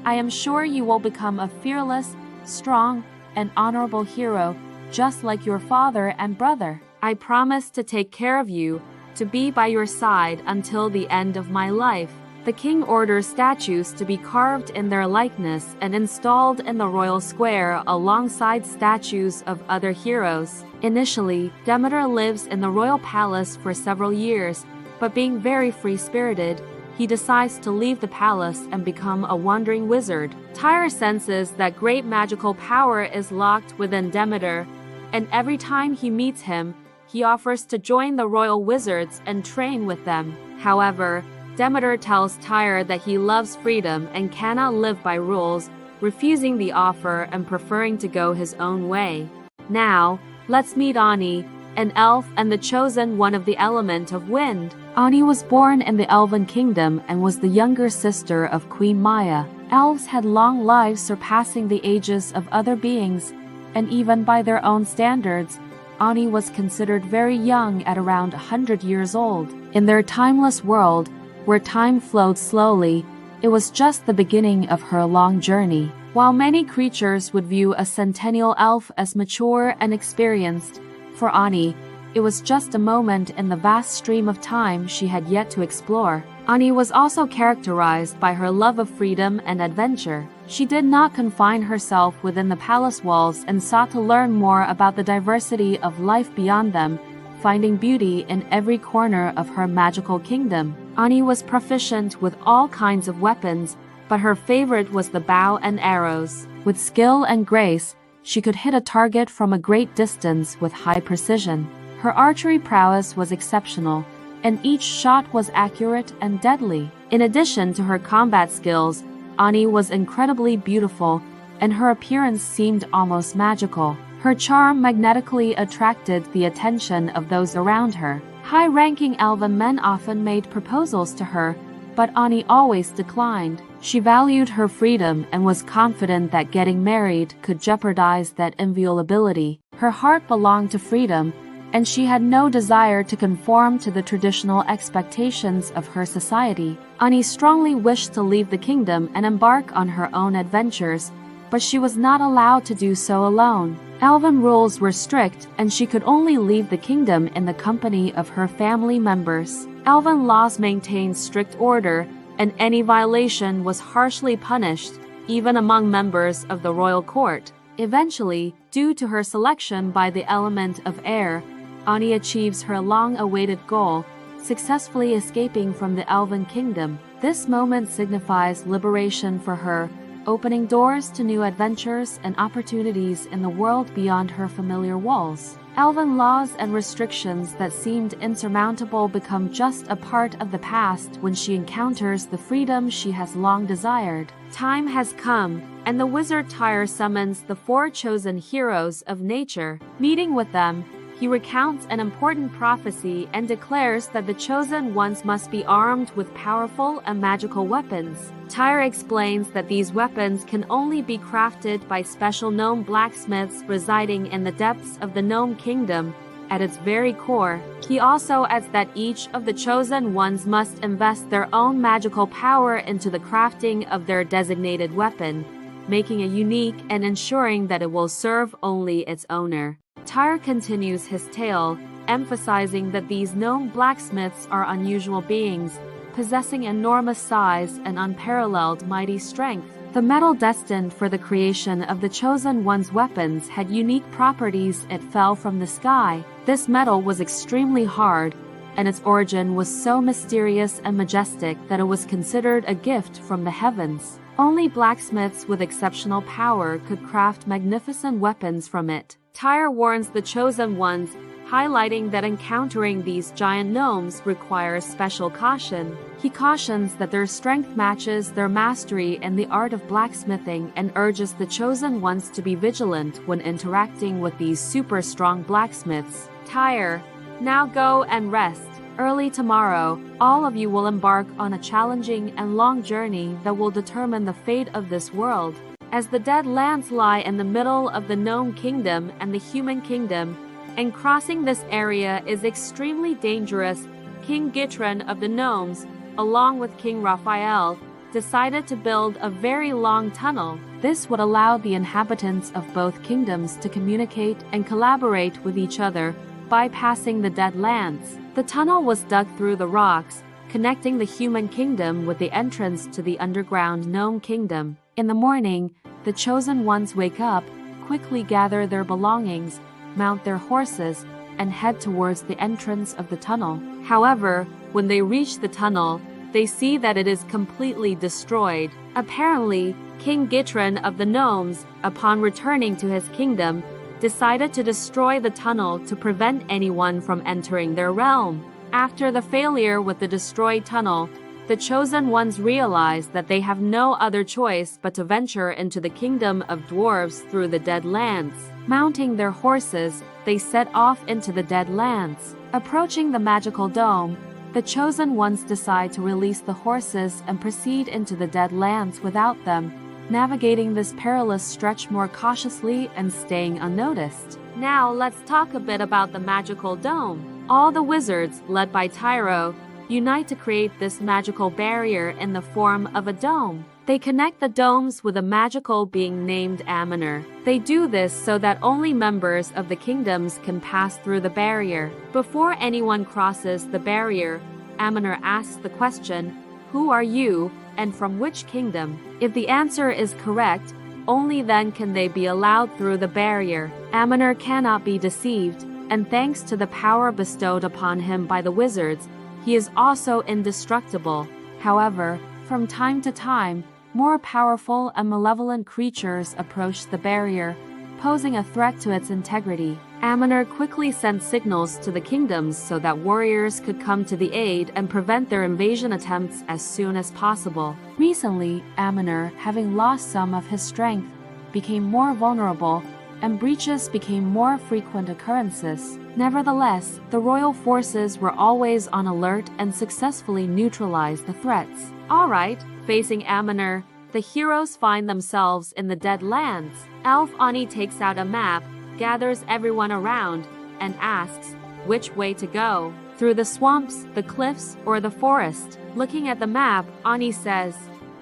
"I am sure you will become a fearless, strong, and honorable hero, just like your father and brother. I promise to take care of you, to be by your side until the end of my life." The king orders statues to be carved in their likeness and installed in the royal square alongside statues of other heroes. Initially, Demeter lives in the royal palace for several years, but being very free-spirited, he decides to leave the palace and become a wandering wizard. Tyre senses that great magical power is locked within Demeter, and every time he meets him, he offers to join the royal wizards and train with them. However, Demeter tells Tyre that he loves freedom and cannot live by rules, refusing the offer and preferring to go his own way. Now, let's meet Ani, an elf and the chosen one of the element of wind. Ani was born in the Elven Kingdom and was the younger sister of Queen Maya. Elves had long lives surpassing the ages of other beings, and even by their own standards, Ani was considered very young at around 100 years old. In their timeless world, where time flowed slowly, it was just the beginning of her long journey. While many creatures would view a centennial elf as mature and experienced, for Ani, it was just a moment in the vast stream of time she had yet to explore. Ani was also characterized by her love of freedom and adventure. She did not confine herself within the palace walls and sought to learn more about the diversity of life beyond them, finding beauty in every corner of her magical kingdom. Ani was proficient with all kinds of weapons, but her favorite was the bow and arrows. With skill and grace, she could hit a target from a great distance with high precision. Her archery prowess was exceptional, and each shot was accurate and deadly. In addition to her combat skills, Ani was incredibly beautiful, and her appearance seemed almost magical. Her charm magnetically attracted the attention of those around her. High-ranking elven men often made proposals to her, but Ani always declined. She valued her freedom and was confident that getting married could jeopardize that inviolability. Her heart belonged to freedom, and she had no desire to conform to the traditional expectations of her society. Ani strongly wished to leave the kingdom and embark on her own adventures, but she was not allowed to do so alone. Elven rules were strict, and she could only leave the kingdom in the company of her family members. Elven laws maintained strict order, and any violation was harshly punished, even among members of the royal court. Eventually, due to her selection by the element of air, Ani achieves her long-awaited goal, successfully escaping from the Elven Kingdom. This moment signifies liberation for her, opening doors to new adventures and opportunities in the world beyond her familiar walls. Elven laws and restrictions that seemed insurmountable become just a part of the past when she encounters the freedom she has long desired. Time has come, and the wizard Tyre summons the 4 chosen heroes of nature. Meeting with them, he recounts an important prophecy and declares that the chosen ones must be armed with powerful and magical weapons. Tyre explains that these weapons can only be crafted by special gnome blacksmiths residing in the depths of the gnome kingdom. At its very core, he also adds that each of the chosen ones must invest their own magical power into the crafting of their designated weapon, making it unique and ensuring that it will serve only its owner. Tyre continues his tale, emphasizing that these gnome blacksmiths are unusual beings, possessing enormous size and unparalleled mighty strength. The metal destined for the creation of the Chosen One's weapons had unique properties. It fell from the sky. This metal was extremely hard, and its origin was so mysterious and majestic that it was considered a gift from the heavens. Only blacksmiths with exceptional power could craft magnificent weapons from it. Tyre warns the Chosen Ones, highlighting that encountering these giant gnomes requires special caution. He cautions that their strength matches their mastery in the art of blacksmithing and urges the Chosen Ones to be vigilant when interacting with these super strong blacksmiths. Tyre, now go and rest. Early tomorrow, all of you will embark on a challenging and long journey that will determine the fate of this world. As the dead lands lie in the middle of the Gnome Kingdom and the Human Kingdom, and crossing this area is extremely dangerous, King Gitran of the Gnomes, along with King Raphael, decided to build a very long tunnel. This would allow the inhabitants of both kingdoms to communicate and collaborate with each other, bypassing the dead lands. The tunnel was dug through the rocks, connecting the Human Kingdom with the entrance to the underground Gnome Kingdom. In the morning, the Chosen Ones wake up, quickly gather their belongings, mount their horses, and head towards the entrance of the tunnel. However, when they reach the tunnel, they see that it is completely destroyed. Apparently, King Gitran of the Gnomes, upon returning to his kingdom, decided to destroy the tunnel to prevent anyone from entering their realm. After the failure with the destroyed tunnel, the chosen ones realize that they have no other choice but to venture into the kingdom of dwarves through the Dead Lands. Mounting their horses, they set off into the Dead Lands. Approaching the magical dome, the chosen ones decide to release the horses and proceed into the Dead Lands without them, navigating this perilous stretch more cautiously and staying unnoticed. Now let's talk a bit about the magical dome. All the wizards, led by Tyro, unite to create this magical barrier in the form of a dome. They connect the domes with a magical being named Amonir. They do this so that only members of the kingdoms can pass through the barrier. Before anyone crosses the barrier, Amonir asks the question, "Who are you, and from which kingdom?" If the answer is correct, only then can they be allowed through the barrier. Amonir cannot be deceived, and thanks to the power bestowed upon him by the wizards, he is also indestructible. However, from time to time, more powerful and malevolent creatures approach the barrier, posing a threat to its integrity. Amonir quickly sent signals to the kingdoms so that warriors could come to the aid and prevent their invasion attempts as soon as possible. Recently, Amonir, having lost some of his strength, became more vulnerable, and breaches became more frequent occurrences. Nevertheless, the royal forces were always on alert and successfully neutralized the threats. Alright, facing Amonir, the heroes find themselves in the Dead Lands. Elf Ani takes out a map, gathers everyone around, and asks which way to go. Through the swamps, the cliffs, or the forest? Looking at the map, Ani says,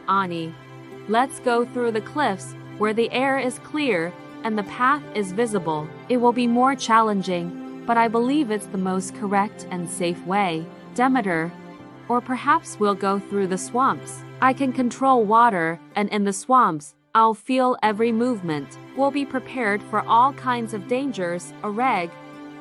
"Ani, let's go through the cliffs, where the air is clear and the path is visible. It will be more challenging, but I believe it's the most correct and safe way." Demeter, "Or perhaps we'll go through the swamps. I can control water, and in the swamps, I'll feel every movement. We'll be prepared for all kinds of dangers." Oreg,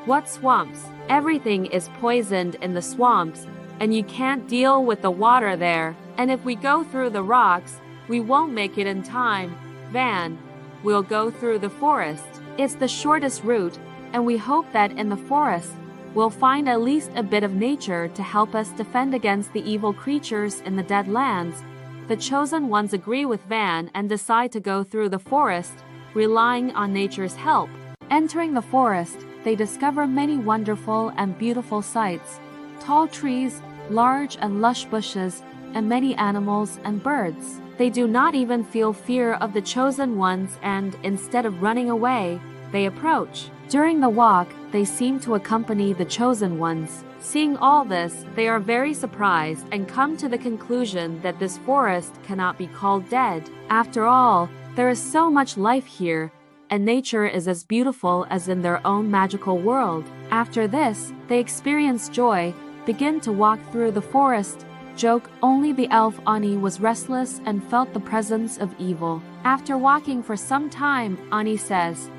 "What swamps? Everything is poisoned in the swamps, and you can't deal with the water there. And if we go through the rocks, we won't make it in time." Van, "We'll go through the forest. It's the shortest route, and we hope that in the forest, we'll find at least a bit of nature to help us defend against the evil creatures in the Dead Lands." The chosen ones agree with Van and decide to go through the forest, relying on nature's help. Entering the forest, they discover many wonderful and beautiful sights. Tall trees, large and lush bushes, and many animals and birds. They do not even feel fear of the chosen ones and, instead of running away, they approach. During the walk, they seem to accompany the chosen ones. Seeing all this, they are very surprised and come to the conclusion that this forest cannot be called dead. After all, there is so much life here, and nature is as beautiful as in their own magical world. After this, they experience joy, begin to walk through the forest, joke. Only the elf Ani was restless and felt the presence of evil. After walking for some time, Ani says,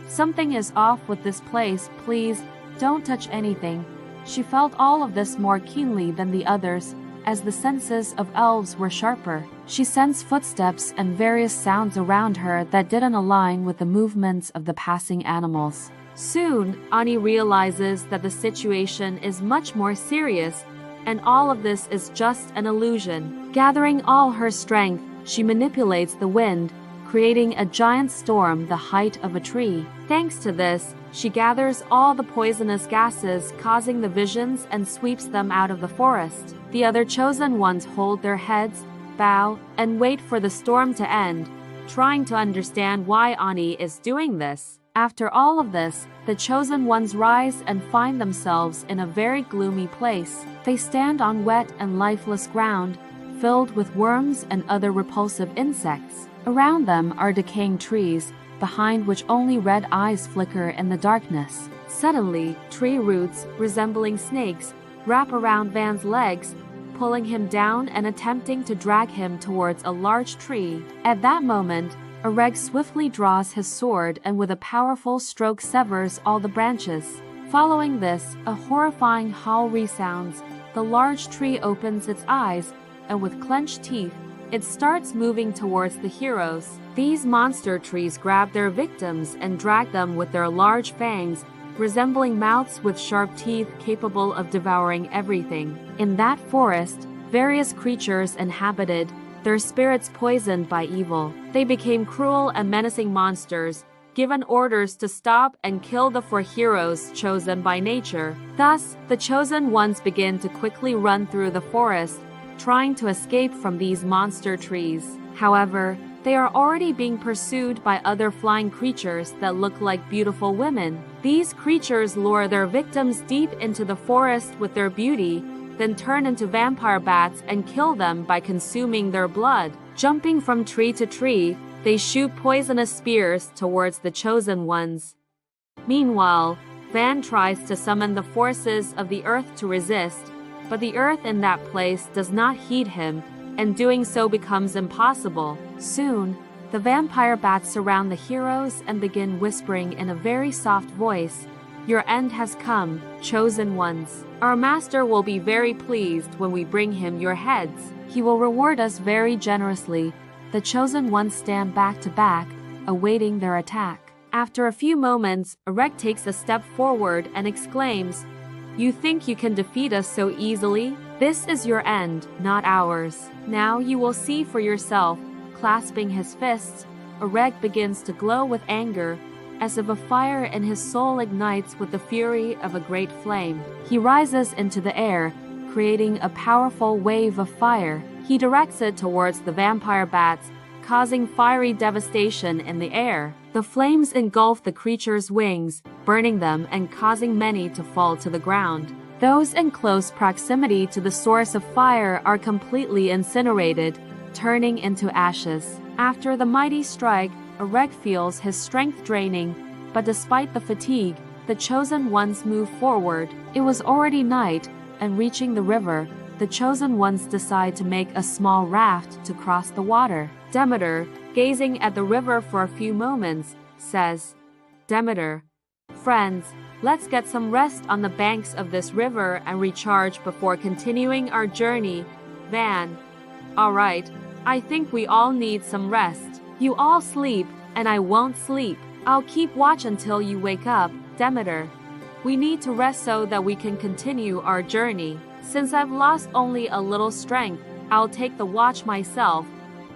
"Something is off with this place, please, don't touch anything." She felt all of this more keenly than the others, as the senses of elves were sharper. She sensed footsteps and various sounds around her that didn't align with the movements of the passing animals. Soon, Ani realizes that the situation is much more serious, and all of this is just an illusion. Gathering all her strength, she manipulates the wind, creating a giant storm the height of a tree. Thanks to this, she gathers all the poisonous gases causing the visions and sweeps them out of the forest. The other chosen ones hold their heads, bow, and wait for the storm to end, trying to understand why Ani is doing this. After all of this, the chosen ones rise and find themselves in a very gloomy place. They stand on wet and lifeless ground, filled with worms and other repulsive insects. Around them are decaying trees, behind which only red eyes flicker in the darkness. Suddenly, tree roots, resembling snakes, wrap around Van's legs, pulling him down and attempting to drag him towards a large tree. At that moment, Oreg swiftly draws his sword and with a powerful stroke severs all the branches. Following this, a horrifying howl resounds. The large tree opens its eyes, and with clenched teeth, it starts moving towards the heroes. These monster trees grab their victims and drag them with their large fangs, resembling mouths with sharp teeth capable of devouring everything. In that forest, various creatures inhabited, their spirits poisoned by evil. They became cruel and menacing monsters, given orders to stop and kill the 4 heroes chosen by nature. Thus, the chosen ones begin to quickly run through the forest, trying to escape from these monster trees. However, they are already being pursued by other flying creatures that look like beautiful women. These creatures lure their victims deep into the forest with their beauty, then turn into vampire bats and kill them by consuming their blood. Jumping from tree to tree, they shoot poisonous spears towards the chosen ones. Meanwhile, Van tries to summon the forces of the earth to resist, but the earth in that place does not heed him, and doing so becomes impossible. Soon, the vampire bats surround the heroes and begin whispering in a very soft voice, "Your end has come, chosen ones. Our master will be very pleased when we bring him your heads. He will reward us very generously." The chosen ones stand back to back, awaiting their attack. After a few moments, Hayk takes a step forward and exclaims, "You think you can defeat us so easily? This is your end, not ours. Now you will see for yourself." Clasping his fists, Hayk begins to glow with anger, as if a fire in his soul ignites with the fury of a great flame. He rises into the air, creating a powerful wave of fire. He directs it towards the vampire bats, causing fiery devastation in the air. The flames engulf the creatures' wings, burning them and causing many to fall to the ground. Those in close proximity to the source of fire are completely incinerated, turning into ashes. After the mighty strike, Hayk feels his strength draining, but despite the fatigue, the chosen ones move forward. It was already night, and reaching the river, the chosen ones decide to make a small raft to cross the water. Demeter, gazing at the river for a few moments, says, "Demeter, friends, let's get some rest on the banks of this river and recharge before continuing our journey." Van, "All right, I think we all need some rest. You all sleep, and I won't sleep. I'll keep watch until you wake up." Demeter, "We need to rest so that we can continue our journey. Since I've lost only a little strength, I'll take the watch myself.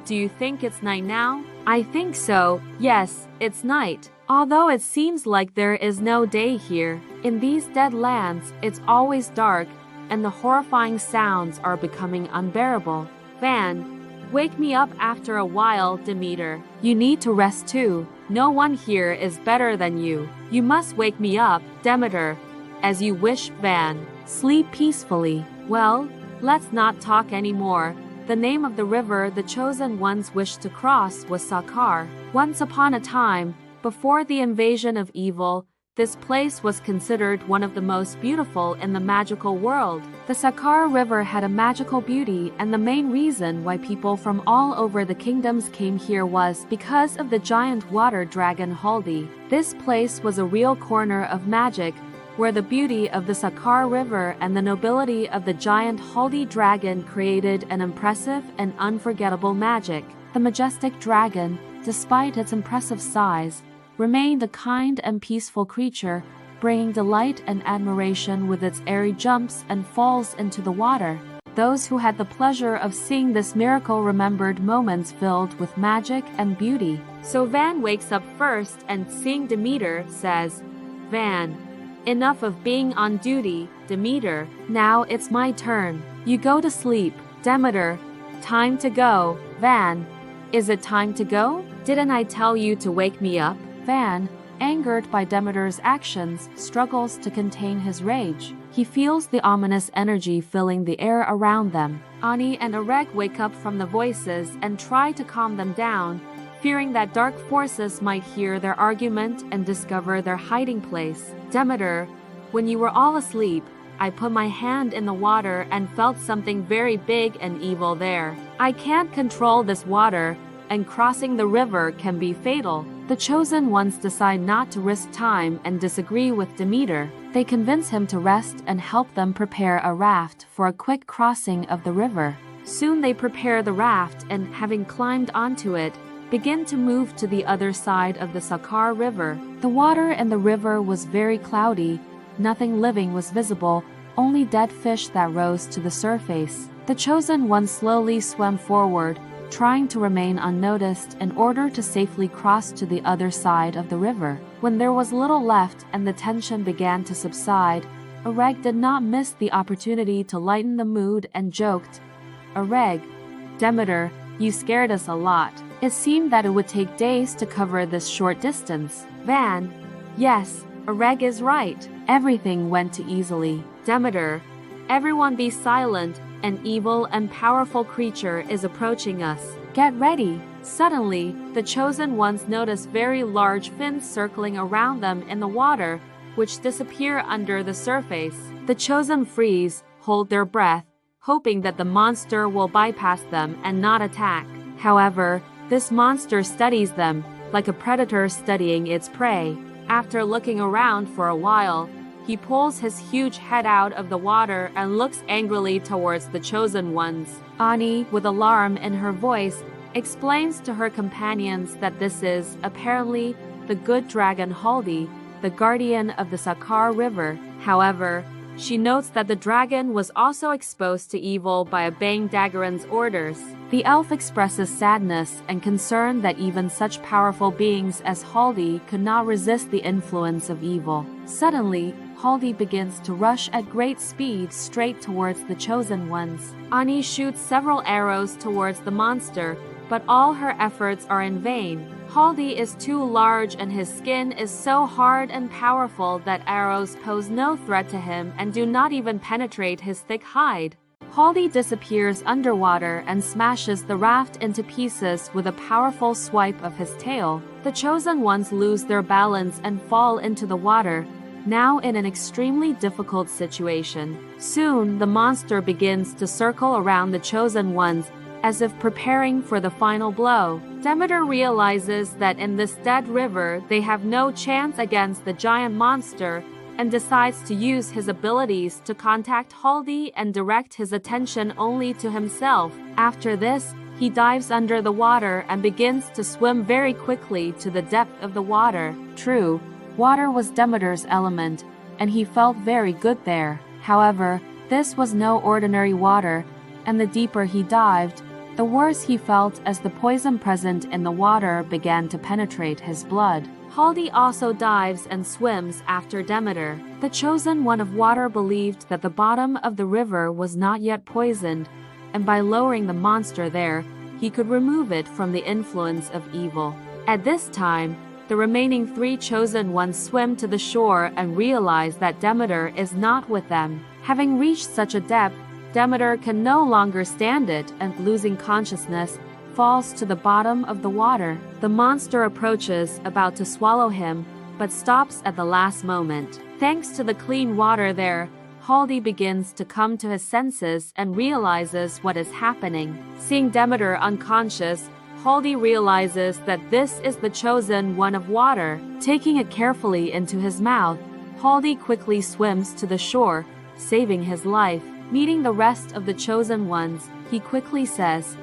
Do you think it's night now?" "I think so. Yes, it's night. Although it seems like there is no day here. In these dead lands, it's always dark, and the horrifying sounds are becoming unbearable." Van, "Wake me up after a while, Demeter. You need to rest too. No one here is better than you. You must wake me up." Demeter, "As you wish, Van. Sleep peacefully." Well, let's not talk anymore. The name of the river the chosen ones wished to cross was Sakar. Once upon a time, before the invasion of evil, this place was considered one of the most beautiful in the magical world. The Sakar River had a magical beauty, and the main reason why people from all over the kingdoms came here was because of the giant water dragon Haldi. This place was a real corner of magic, where the beauty of the Sakar River and the nobility of the giant Haldi dragon created an impressive and unforgettable magic. The majestic dragon, despite its impressive size, remained a kind and peaceful creature, bringing delight and admiration with its airy jumps and falls into the water. Those who had the pleasure of seeing this miracle remembered moments filled with magic and beauty. So Van wakes up first and, seeing Demeter, says, "Van, enough of being on duty, Demeter. Now it's my turn. You go to sleep." Demeter, "Time to go." Van, "Is it time to go? Didn't I tell you to wake me up?" Van, angered by Demeter's actions, struggles to contain his rage. He feels the ominous energy filling the air around them. Ani and Hayk wake up from the voices and try to calm them down, fearing that dark forces might hear their argument and discover their hiding place. Demeter, "When you were all asleep, I put my hand in the water and felt something very big and evil there. I can't control this water, and crossing the river can be fatal." The chosen ones decide not to risk time and disagree with Demeter. They convince him to rest and help them prepare a raft for a quick crossing of the river. Soon they prepare the raft and, having climbed onto it, begin to move to the other side of the Sakar River. The water in the river was very cloudy. Nothing living was visible, only dead fish that rose to the surface. The chosen one slowly swam forward, trying to remain unnoticed in order to safely cross to the other side of the river. When there was little left and the tension began to subside, Areg did not miss the opportunity to lighten the mood and joked, "Areg, Demeter, you scared us a lot. It seemed that it would take days to cover this short distance." Van, "Yes, Areg is right. Everything went too easily." Demeter, "Everyone be silent. An evil and powerful creature is approaching us. Get ready." Suddenly, the chosen ones notice very large fins circling around them in the water, which disappear under the surface. The chosen freeze, hold their breath, hoping that the monster will bypass them and not attack. However, this monster studies them, like a predator studying its prey. After looking around for a while, he pulls his huge head out of the water and looks angrily towards the chosen ones. Ani, with alarm in her voice, explains to her companions that this is, apparently, the good dragon Haldi, the guardian of the Sakar River. However, she notes that the dragon was also exposed to evil by obeying Daggeron's orders. The elf expresses sadness and concern that even such powerful beings as Haldi could not resist the influence of evil. Suddenly, Haldi begins to rush at great speed straight towards the chosen ones. Ani shoots several arrows towards the monster, but all her efforts are in vain. Haldi is too large and his skin is so hard and powerful that arrows pose no threat to him and do not even penetrate his thick hide. Haldi disappears underwater and smashes the raft into pieces with a powerful swipe of his tail. The chosen ones lose their balance and fall into the water, now in an extremely difficult situation. Soon, the monster begins to circle around the chosen ones, as if preparing for the final blow. Demeter realizes that in this dead river they have no chance against the giant monster and decides to use his abilities to contact Haldi and direct his attention only to himself. After this, he dives under the water and begins to swim very quickly to the depth of the water. True, water was Demeter's element, and he felt very good there. However, this was no ordinary water, and the deeper he dived, the worse he felt as the poison present in the water began to penetrate his blood. Haldi also dives and swims after Demeter. The chosen one of water believed that the bottom of the river was not yet poisoned, and by lowering the monster there, he could remove it from the influence of evil. At this time, the remaining 3 chosen ones swim to the shore and realize that Demeter is not with them. Having reached such a depth, Demeter can no longer stand it and, losing consciousness, falls to the bottom of the water. The monster approaches, about to swallow him, but stops at the last moment. Thanks to the clean water there, Haldi begins to come to his senses and realizes what is happening. Seeing Demeter unconscious, Haldi realizes that this is the chosen one of water. Taking it carefully into his mouth, Haldi quickly swims to the shore, saving his life. Meeting the rest of the chosen ones, he quickly says,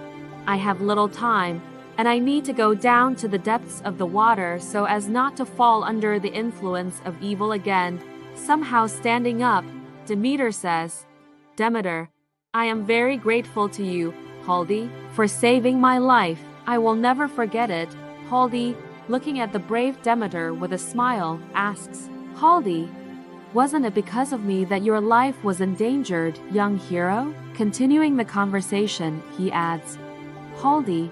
"I have little time, and I need to go down to the depths of the water so as not to fall under the influence of evil again." Somehow standing up, Demeter says, "Demeter, I am very grateful to you, Haldi, for saving my life. I will never forget it." Haldi, looking at the brave Demeter with a smile, asks, "Haldi, wasn't it because of me that your life was endangered, young hero?" Continuing the conversation, he adds, "Haldi,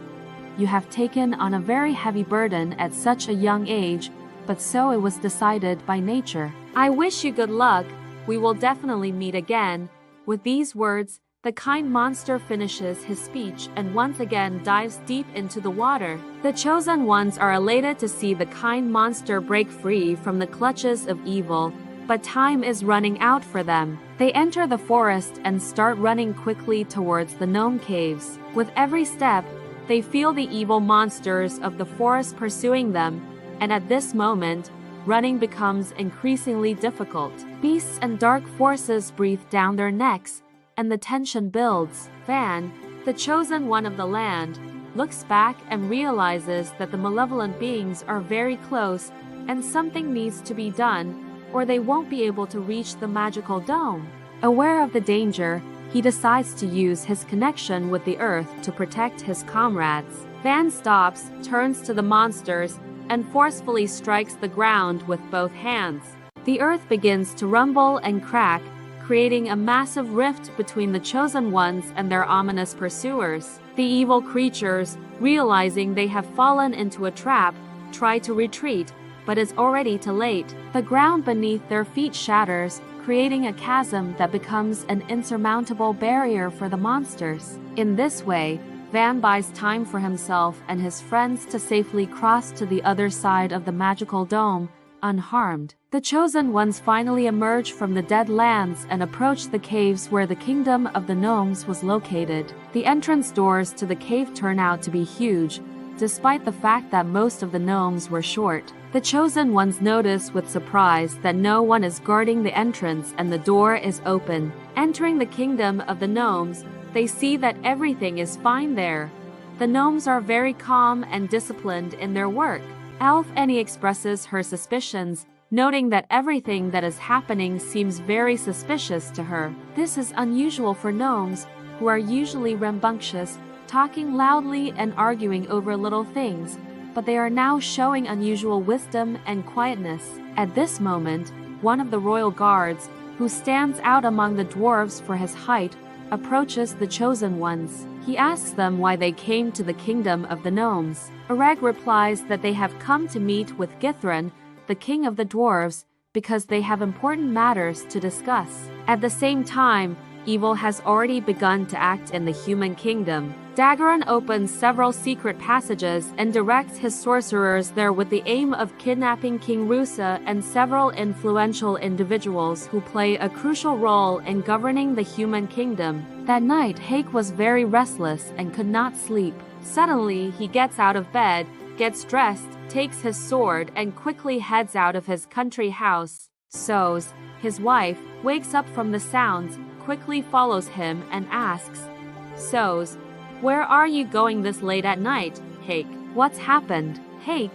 you have taken on a very heavy burden at such a young age, but so it was decided by nature. I wish you good luck. We will definitely meet again." With these words, the kind monster finishes his speech and once again dives deep into the water. The chosen ones are elated to see the kind monster break free from the clutches of evil, but time is running out for them. They enter the forest and start running quickly towards the gnome caves. With every step, they feel the evil monsters of the forest pursuing them, and at this moment, running becomes increasingly difficult. Beasts and dark forces breathe down their necks, and the tension builds. Van, the chosen one of the land, looks back and realizes that the malevolent beings are very close and something needs to be done, or they won't be able to reach the magical dome. Aware of the danger, he decides to use his connection with the earth to protect his comrades. Van stops, turns to the monsters, and forcefully strikes the ground with both hands. The earth begins to rumble and crack, creating a massive rift between the chosen ones and their ominous pursuers. The evil creatures, realizing they have fallen into a trap, try to retreat, but is already too late. The ground beneath their feet shatters, creating a chasm that becomes an insurmountable barrier for the monsters. In this way, Van buys time for himself and his friends to safely cross to the other side of the magical dome, unharmed. The chosen ones finally emerge from the dead lands and approach the caves where the kingdom of the gnomes was located. The entrance doors to the cave turn out to be huge, despite the fact that most of the gnomes were short. The chosen ones notice with surprise that no one is guarding the entrance and the door is open. Entering the kingdom of the gnomes, they see that everything is fine there. The gnomes are very calm and disciplined in their work. Elf Annie expresses her suspicions, noting that everything that is happening seems very suspicious to her. This is unusual for gnomes, who are usually rambunctious, talking loudly and arguing over little things, but they are now showing unusual wisdom and quietness. At this moment, one of the royal guards, who stands out among the dwarves for his height, approaches the chosen ones. He asks them why they came to the kingdom of the gnomes. Areg replies that they have come to meet with Githran, the king of the dwarves, because they have important matters to discuss. At the same time, evil has already begun to act in the human kingdom. Daggeron opens several secret passages and directs his sorcerers there with the aim of kidnapping King Rusa and several influential individuals who play a crucial role in governing the human kingdom. That night, Hayk was very restless and could not sleep. Suddenly, he gets out of bed, gets dressed, takes his sword, and quickly heads out of his country house. Soz, his wife, wakes up from the sounds, quickly follows him and asks, "Soz, where are you going this late at night, Hayk? What's happened?" "Hayk,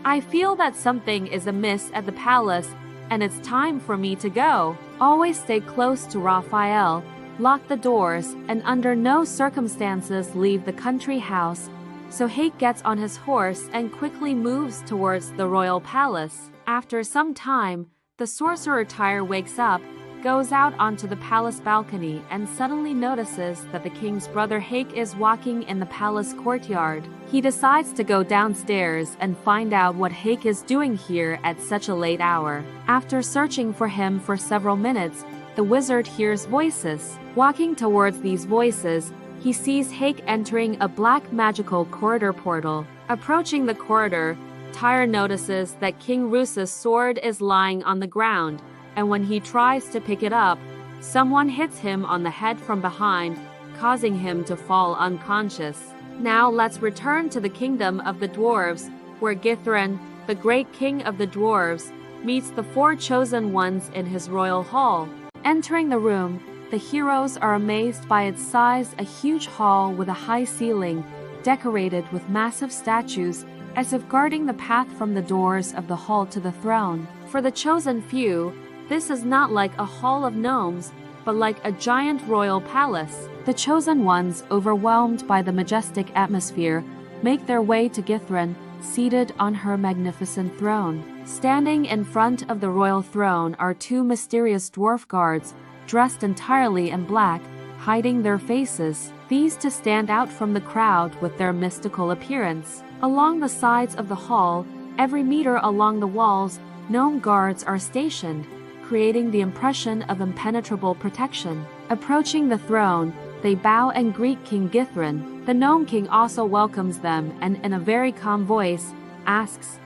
I feel that something is amiss at the palace, and it's time for me to go. Always stay close to Raphael, lock the doors, and under no circumstances leave the country house." So Hayk gets on his horse and quickly moves towards the royal palace. After some time, the sorcerer Tyre wakes up, goes out onto the palace balcony, and suddenly notices that the king's brother Hayk is walking in the palace courtyard. He decides to go downstairs and find out what Hayk is doing here at such a late hour. After searching for him for several minutes, the wizard hears voices. Walking towards these voices, he sees Hayk entering a black magical corridor portal. Approaching the corridor, Tyre notices that King Rusa's sword is lying on the ground, and when he tries to pick it up, someone hits him on the head from behind, causing him to fall unconscious. Now let's return to the kingdom of the dwarves, where Githran, the great king of the dwarves, meets the four chosen ones in his royal hall. Entering the room, the heroes are amazed by its size, a huge hall with a high ceiling, decorated with massive statues, as if guarding the path from the doors of the hall to the throne. For the chosen few, this is not like a hall of gnomes, but like a giant royal palace. The chosen ones, overwhelmed by the majestic atmosphere, make their way to Githran, seated on her magnificent throne. Standing in front of the royal throne are two mysterious dwarf guards, dressed entirely in black, hiding their faces. These to stand out from the crowd with their mystical appearance. Along the sides of the hall, every meter along the walls, gnome guards are stationed, creating the impression of impenetrable protection. Approaching the throne, they bow and greet King Githran. The Gnome King also welcomes them and, in a very calm voice, asks,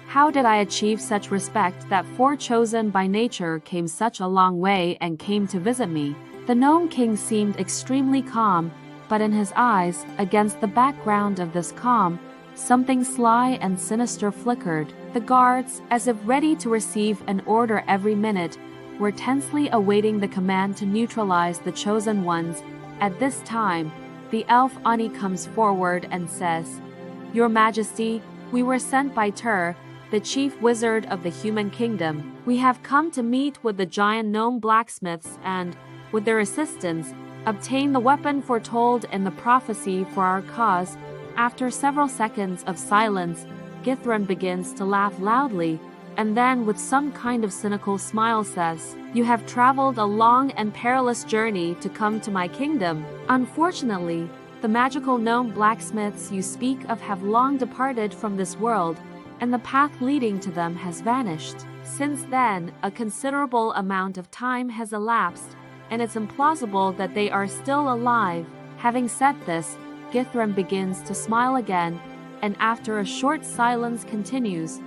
"How did I achieve such respect that four chosen by nature came such a long way and came to visit me?" The Gnome King seemed extremely calm, but in his eyes, against the background of this calm, something sly and sinister flickered. The guards, as if ready to receive an order every minute, were tensely awaiting the command to neutralize the chosen ones. At this time, the elf Ani comes forward and says, "Your Majesty, we were sent by Tur, the chief wizard of the human kingdom. We have come to meet with the giant gnome blacksmiths and, with their assistance, obtain the weapon foretold in the prophecy for our cause." After several seconds of silence, Githran begins to laugh loudly, and then with some kind of cynical smile says, "You have traveled a long and perilous journey to come to my kingdom. Unfortunately, the magical gnome blacksmiths you speak of have long departed from this world, and the path leading to them has vanished. Since then, a considerable amount of time has elapsed, and it's implausible that they are still alive." Having said this, Githran begins to smile again, and after a short silence continues,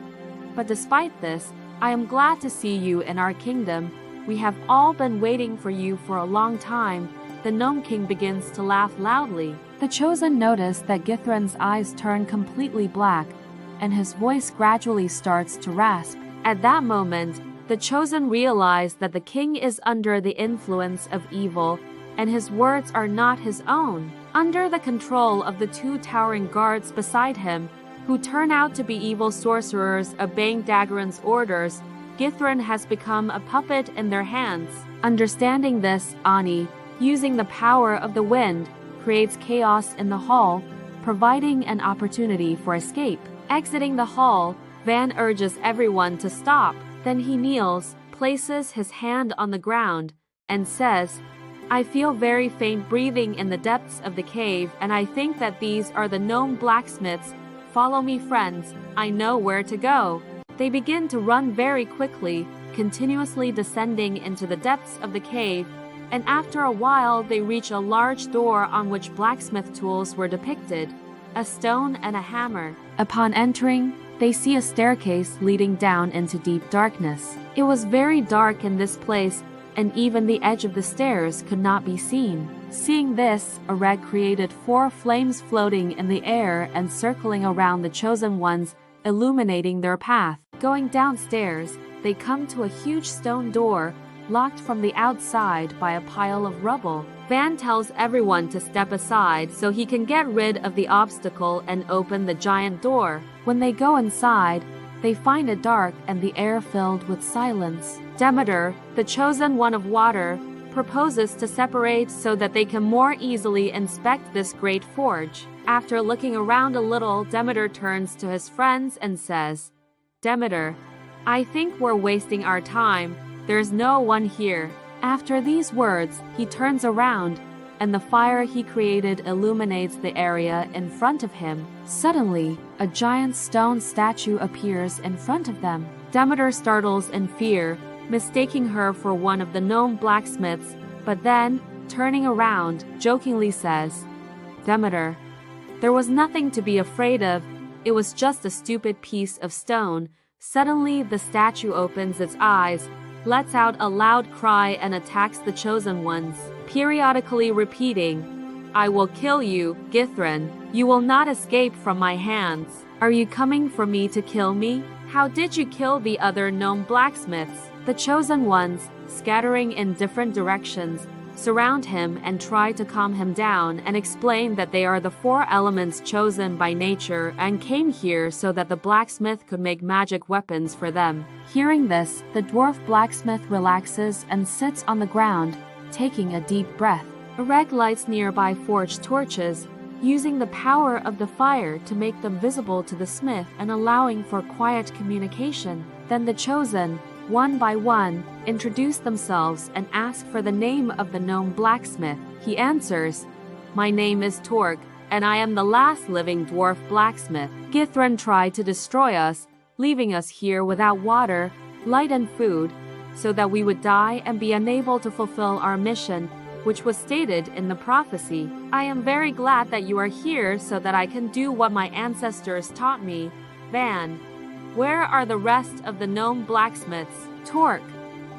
"But despite this, I am glad to see you in our kingdom. We have all been waiting for you for a long time." The Gnome King begins to laugh loudly. The Chosen notice that Githran's eyes turn completely black, and his voice gradually starts to rasp. At that moment, the Chosen realize that the king is under the influence of evil, and his words are not his own. Under the control of the two towering guards beside him, who turn out to be evil sorcerers obeying Daggeron's orders, Githran has become a puppet in their hands. Understanding this, Ani, using the power of the wind, creates chaos in the hall, providing an opportunity for escape. Exiting the hall, Van urges everyone to stop. Then he kneels, places his hand on the ground, and says, "I feel very faint breathing in the depths of the cave, and I think that these are the gnome blacksmiths. Follow me, friends. I know where to go." They begin to run very quickly, continuously descending into the depths of the cave, and after a while they reach a large door on which blacksmith tools were depicted, a stone and a hammer. Upon entering, they see a staircase leading down into deep darkness. It was very dark in this place, and even the edge of the stairs could not be seen. Seeing this, Areg created 4 flames floating in the air and circling around the Chosen Ones, illuminating their path. Going downstairs, they come to a huge stone door, locked from the outside by a pile of rubble. Van tells everyone to step aside so he can get rid of the obstacle and open the giant door. When they go inside, they find it dark and the air filled with silence. Demeter, the Chosen One of Water, proposes to separate so that they can more easily inspect this great forge. After looking around a little, Demeter turns to his friends and says, "Demeter, I think we're wasting our time. There's no one here." After these words, he turns around, and the fire he created illuminates the area in front of him. Suddenly, a giant stone statue appears in front of them. Demeter startles in fear, mistaking her for one of the gnome blacksmiths, but then, turning around, jokingly says, "Demeter, there was nothing to be afraid of. It was just a stupid piece of stone." Suddenly, the statue opens its eyes, lets out a loud cry and attacks the Chosen Ones, periodically repeating, "I will kill you, Githran. You will not escape from my hands. Are you coming for me to kill me? How did you kill the other gnome blacksmiths?" The Chosen Ones, scattering in different directions, surround him and try to calm him down and explain that they are the 4 elements chosen by nature and came here so that the blacksmith could make magic weapons for them. Hearing this, the dwarf blacksmith relaxes and sits on the ground, taking a deep breath. Areg lights nearby forge torches, using the power of the fire to make them visible to the smith and allowing for quiet communication. Then the Chosen, one by one, introduce themselves and ask for the name of the gnome blacksmith. He answers, "My name is Torg, and I am the last living dwarf blacksmith. Githran tried to destroy us, leaving us here without water, light and food, so that we would die and be unable to fulfill our mission, which was stated in the prophecy. I am very glad that you are here so that I can do what my ancestors taught me. Van, where are the rest of the gnome blacksmiths?" "Torque.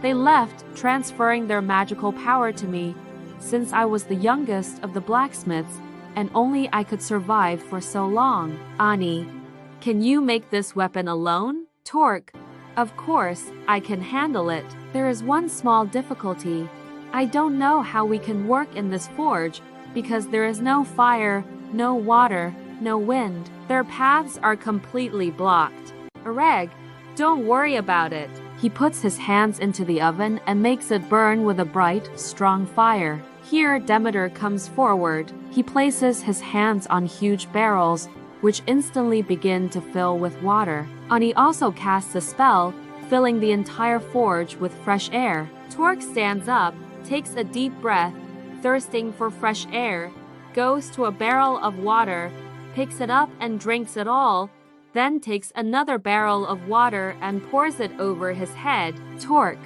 They left, transferring their magical power to me, since I was the youngest of the blacksmiths, and only I could survive for so long." "Ani, can you make this weapon alone?" "Torque. Of course, I can handle it. There is one small difficulty. I don't know how we can work in this forge, because there is no fire, no water, no wind. Their paths are completely blocked." "Areg, don't worry about it." He puts his hands into the oven and makes it burn with a bright, strong fire. Here Demeter comes forward. He places his hands on huge barrels, which instantly begin to fill with water. Ani also casts a spell, filling the entire forge with fresh air. Torque stands up, takes a deep breath, thirsting for fresh air, goes to a barrel of water, picks it up and drinks it all, then takes another barrel of water and pours it over his head. Torque: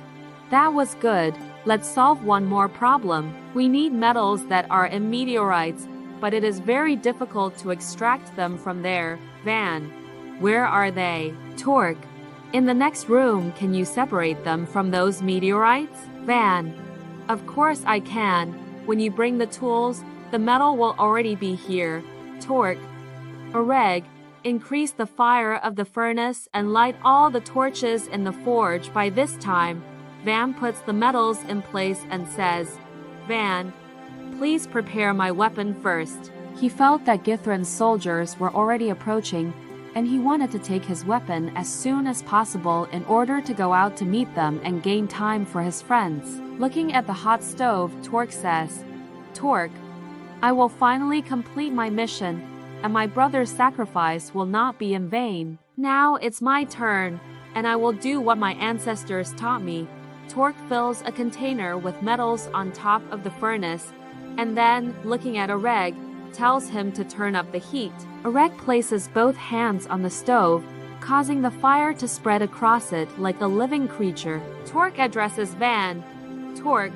that was good. Let's solve one more problem. We need metals that are in meteorites, but it is very difficult to extract them from there. Van: where are they? Torque: in the next room. Can you separate them from those meteorites? Van: of course I can. When you bring the tools, the metal will already be here. Torque: Areg, increase the fire of the furnace and light all the torches in the forge. By this time, Van puts the metals in place and says, Van, please prepare my weapon first. He felt that Githran's soldiers were already approaching, and he wanted to take his weapon as soon as possible in order to go out to meet them and gain time for his friends. Looking at the hot stove, Torque says, Torque, I will finally complete my mission, and my brother's sacrifice will not be in vain. Now it's my turn, and I will do what my ancestors taught me. Torque fills a container with metals on top of the furnace, and then, looking at Areg, tells him to turn up the heat. Areg places both hands on the stove, causing the fire to spread across it like a living creature. Torque addresses Van. Torque: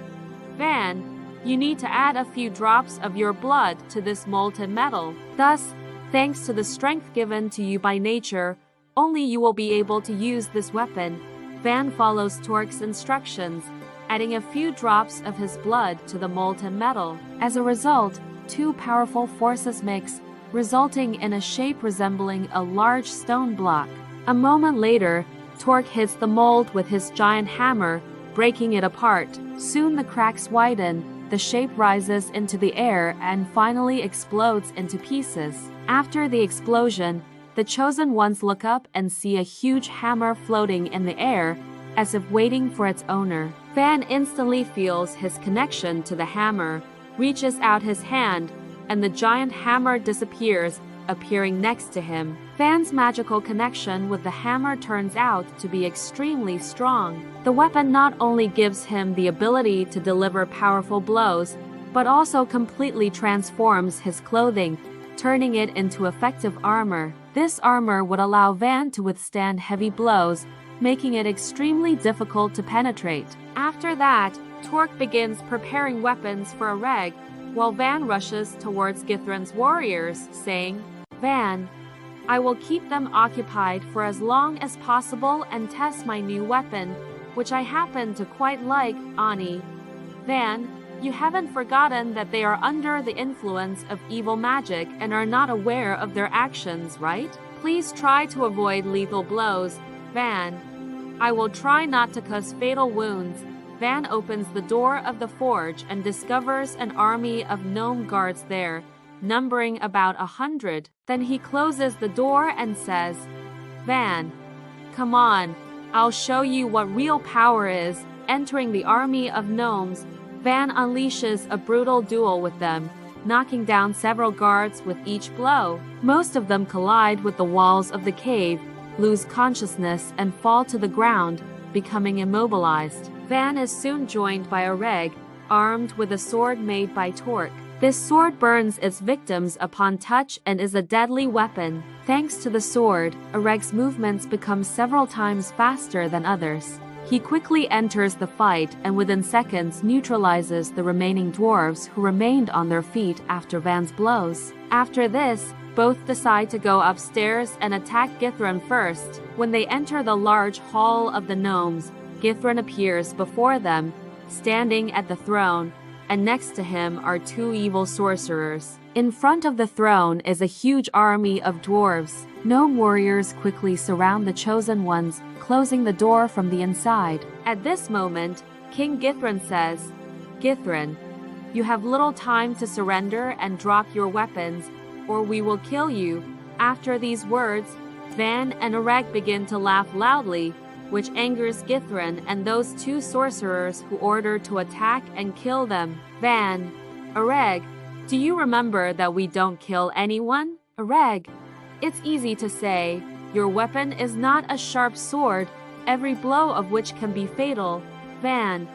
Van, you need to add a few drops of your blood to this molten metal. Thus, thanks to the strength given to you by nature, only you will be able to use this weapon. Van follows Torque's instructions, adding a few drops of his blood to the molten metal. As a result, two powerful forces mix, resulting in a shape resembling a large stone block. A moment later, Torque hits the mold with his giant hammer, breaking it apart. Soon the cracks widen, the shape rises into the air and finally explodes into pieces. After the explosion, the chosen ones look up and see a huge hammer floating in the air, as if waiting for its owner. Van instantly feels his connection to the hammer, reaches out his hand, and the giant hammer disappears, appearing next to him. Van's magical connection with the hammer turns out to be extremely strong. The weapon not only gives him the ability to deliver powerful blows, but also completely transforms his clothing, turning it into effective armor. This armor would allow Van to withstand heavy blows, making it extremely difficult to penetrate. After that, Torque begins preparing weapons for Areg, while Van rushes towards Githran's warriors, saying, Van, I will keep them occupied for as long as possible and test my new weapon, which I happen to quite like, Ani. Van, you haven't forgotten that they are under the influence of evil magic and are not aware of their actions, right? Please try to avoid lethal blows. Van, I will try not to cause fatal wounds. Van opens the door of the forge and discovers an army of gnome guards there, numbering about 100. Then he closes the door and says, Van, come on, I'll show you what real power is. Entering the army of gnomes, Van unleashes a brutal duel with them, knocking down several guards with each blow. Most of them collide with the walls of the cave, lose consciousness and fall to the ground, becoming immobilized. Van is soon joined by Areg, armed with a sword made by Torque. This sword burns its victims upon touch and is a deadly weapon. Thanks to the sword, Areg's movements become several times faster than others. He quickly enters the fight and within seconds neutralizes the remaining dwarves who remained on their feet after Van's blows. After this, both decide to go upstairs and attack Githran first. When they enter the large hall of the gnomes, Githran appears before them, standing at the throne, and next to him are two evil sorcerers. In front of the throne is a huge army of dwarves. Gnome warriors quickly surround the chosen ones, closing the door from the inside. At this moment, King Githran says, Githran, you have little time to surrender and drop your weapons, or we will kill you. After these words, Van and Areg begin to laugh loudly, which angers Githran and those two sorcerers who order to attack and kill them. Van, Areg, do you remember that we don't kill anyone? Areg, it's easy to say. Your weapon is not a sharp sword, every blow of which can be fatal. Van,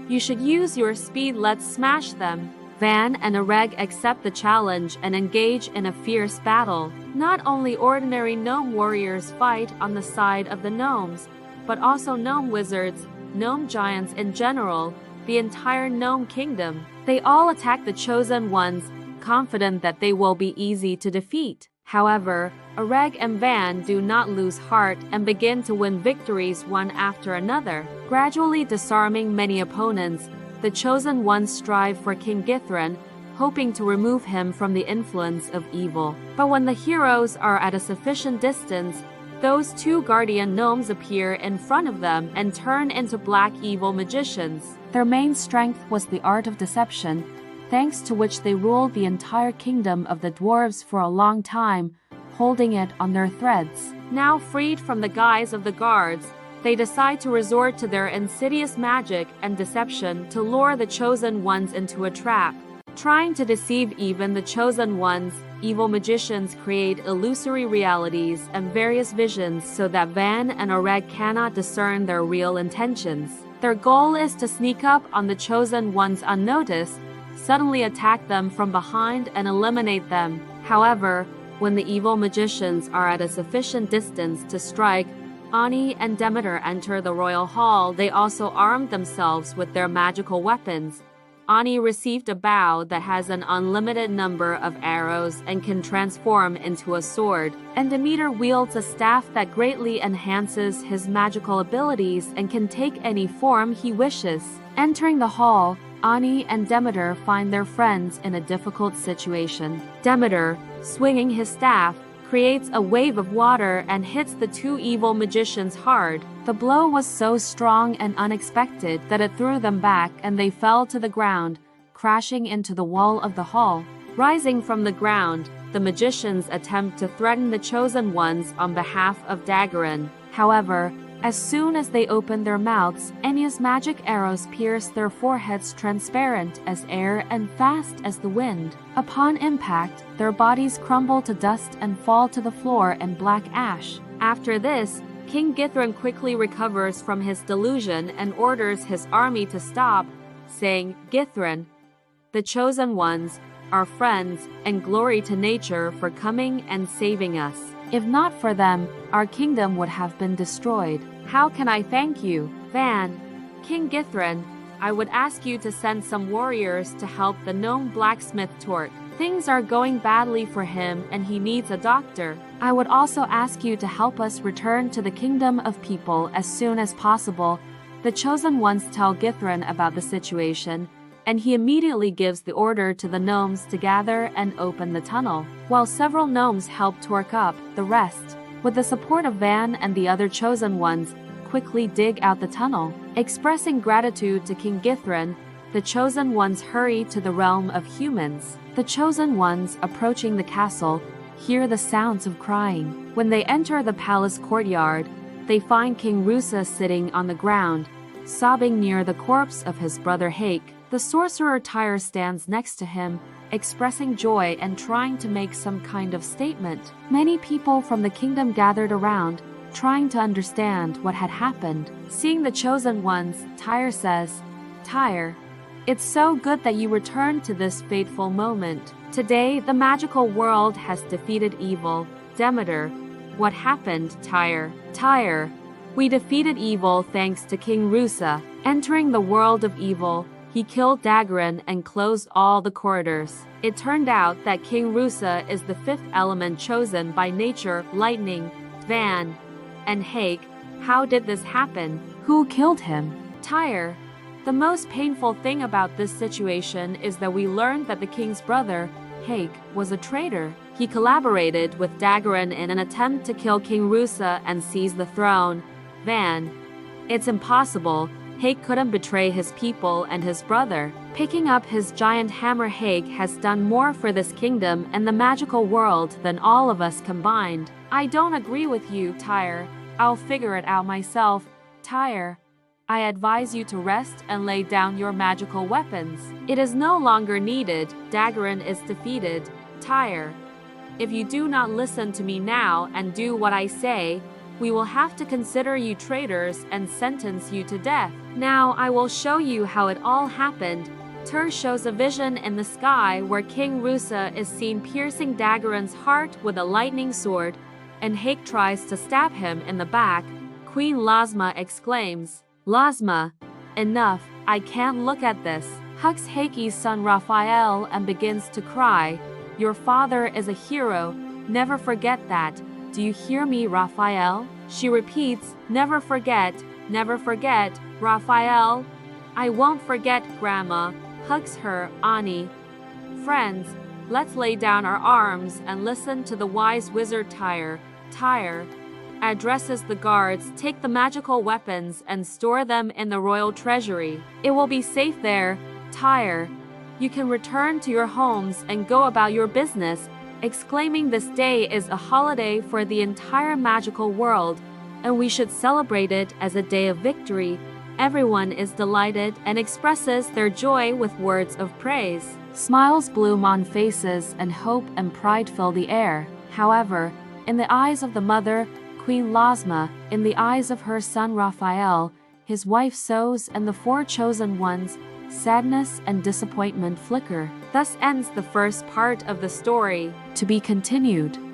you should use your speed, let's smash them. Van and Areg accept the challenge and engage in a fierce battle. Not only ordinary gnome warriors fight on the side of the gnomes, but also gnome wizards, gnome giants in general, the entire gnome kingdom. They all attack the chosen ones, confident that they will be easy to defeat. However, Areg and Van do not lose heart and begin to win victories one after another. Gradually disarming many opponents, the chosen ones strive for King Githrin, hoping to remove him from the influence of evil. But when the heroes are at a sufficient distance, those two guardian gnomes appear in front of them and turn into black evil magicians. Their main strength was the art of deception, thanks to which they ruled the entire kingdom of the dwarves for a long time, holding it on their threads. Now freed from the guise of the guards, they decide to resort to their insidious magic and deception to lure the chosen ones into a trap. Trying to deceive even the chosen ones, evil magicians create illusory realities and various visions so that Van and Areg cannot discern their real intentions. Their goal is to sneak up on the chosen ones unnoticed, suddenly attack them from behind and eliminate them. However, when the evil magicians are at a sufficient distance to strike, Ani and Demeter enter the royal hall. They also armed themselves with their magical weapons. Ani received a bow that has an unlimited number of arrows and can transform into a sword, and Demeter wields a staff that greatly enhances his magical abilities and can take any form he wishes. Entering the hall, Ani and Demeter find their friends in a difficult situation. Demeter, swinging his staff, creates a wave of water and hits the two evil magicians hard. The blow was so strong and unexpected that it threw them back and they fell to the ground, crashing into the wall of the hall. Rising from the ground, the magicians attempt to threaten the chosen ones on behalf of Daggerin. However, as soon as they open their mouths, Enya's magic arrows pierce their foreheads, transparent as air and fast as the wind. Upon impact, their bodies crumble to dust and fall to the floor in black ash. After this, King Githrin quickly recovers from his delusion and orders his army to stop, saying, "Githrin, the chosen ones, our friends, and glory to nature for coming and saving us. If not for them, our kingdom would have been destroyed. How can I thank you, Van? King Githrin, I would ask you to send some warriors to help the gnome blacksmith Torque. Things are going badly for him and he needs a doctor. I would also ask you to help us return to the kingdom of people as soon as possible." The chosen ones tell Githrin about the situation, and he immediately gives the order to the gnomes to gather and open the tunnel, while several gnomes help Torque up. The rest, with the support of Van and the other chosen ones, quickly dig out the tunnel. Expressing gratitude to King Githrin, the chosen ones hurry to the realm of humans. The chosen ones, approaching the castle, hear the sounds of crying. When they enter the palace courtyard, they find King Rusa sitting on the ground, sobbing near the corpse of his brother Hayk. The sorcerer Tyre stands next to him, expressing joy and trying to make some kind of statement. Many people from the kingdom gathered around, trying to understand what had happened. Seeing the chosen ones, Tyre says, "Tyre, it's so good that you returned to this fateful moment. Today, the magical world has defeated evil." Demeter, what happened, Tyre? Tyre, we defeated evil thanks to King Rusa. Entering the world of evil, he killed Daggerin and closed all the corridors. It turned out that King Rusa is the fifth element chosen by nature, lightning. Van and Hayk, how did this happen? Who killed him? Tyre, the most painful thing about this situation is that we learned that the king's brother, Hayk, was a traitor. He collaborated with Daggerin in an attempt to kill King Rusa and seize the throne. Van, it's impossible. Hayk couldn't betray his people and his brother. Picking up his giant hammer, Hayk has done more for this kingdom and the magical world than all of us combined. I don't agree with you, Tyre. I'll figure it out myself. Tyre, I advise you to rest and lay down your magical weapons. It is no longer needed. Daggerin is defeated. Tyre. If you do not listen to me now and do what I say, we will have to consider you traitors and sentence you to death. Now I will show you how it all happened. Tyr shows a vision in the sky where King Rusa is seen piercing Daggerin's heart with a lightning sword, and Hayk tries to stab him in the back. Queen Lasma exclaims, "Lasma, enough, I can't look at this." Hugs Hayki's son Raphael and begins to cry. "Your father is a hero, never forget that. Do you hear me, Raphael?" She repeats, never forget, Raphael." "I won't forget, Grandma," hugs her Ani. "Friends, let's lay down our arms and listen to the wise wizard Tyre." Tyre addresses the guards, "Take the magical weapons and store them in the royal treasury. It will be safe there." Tyre, "You can return to your homes and go about your business," exclaiming this day is a holiday for the entire magical world, and we should celebrate it as a day of victory. Everyone is delighted and expresses their joy with words of praise. Smiles bloom on faces and hope and pride fill the air. However, in the eyes of the mother, Queen Lasma, in the eyes of her son Raphael, his wife Sos and the 4 chosen ones, sadness and disappointment flicker. Thus ends the first part of the story. To be continued.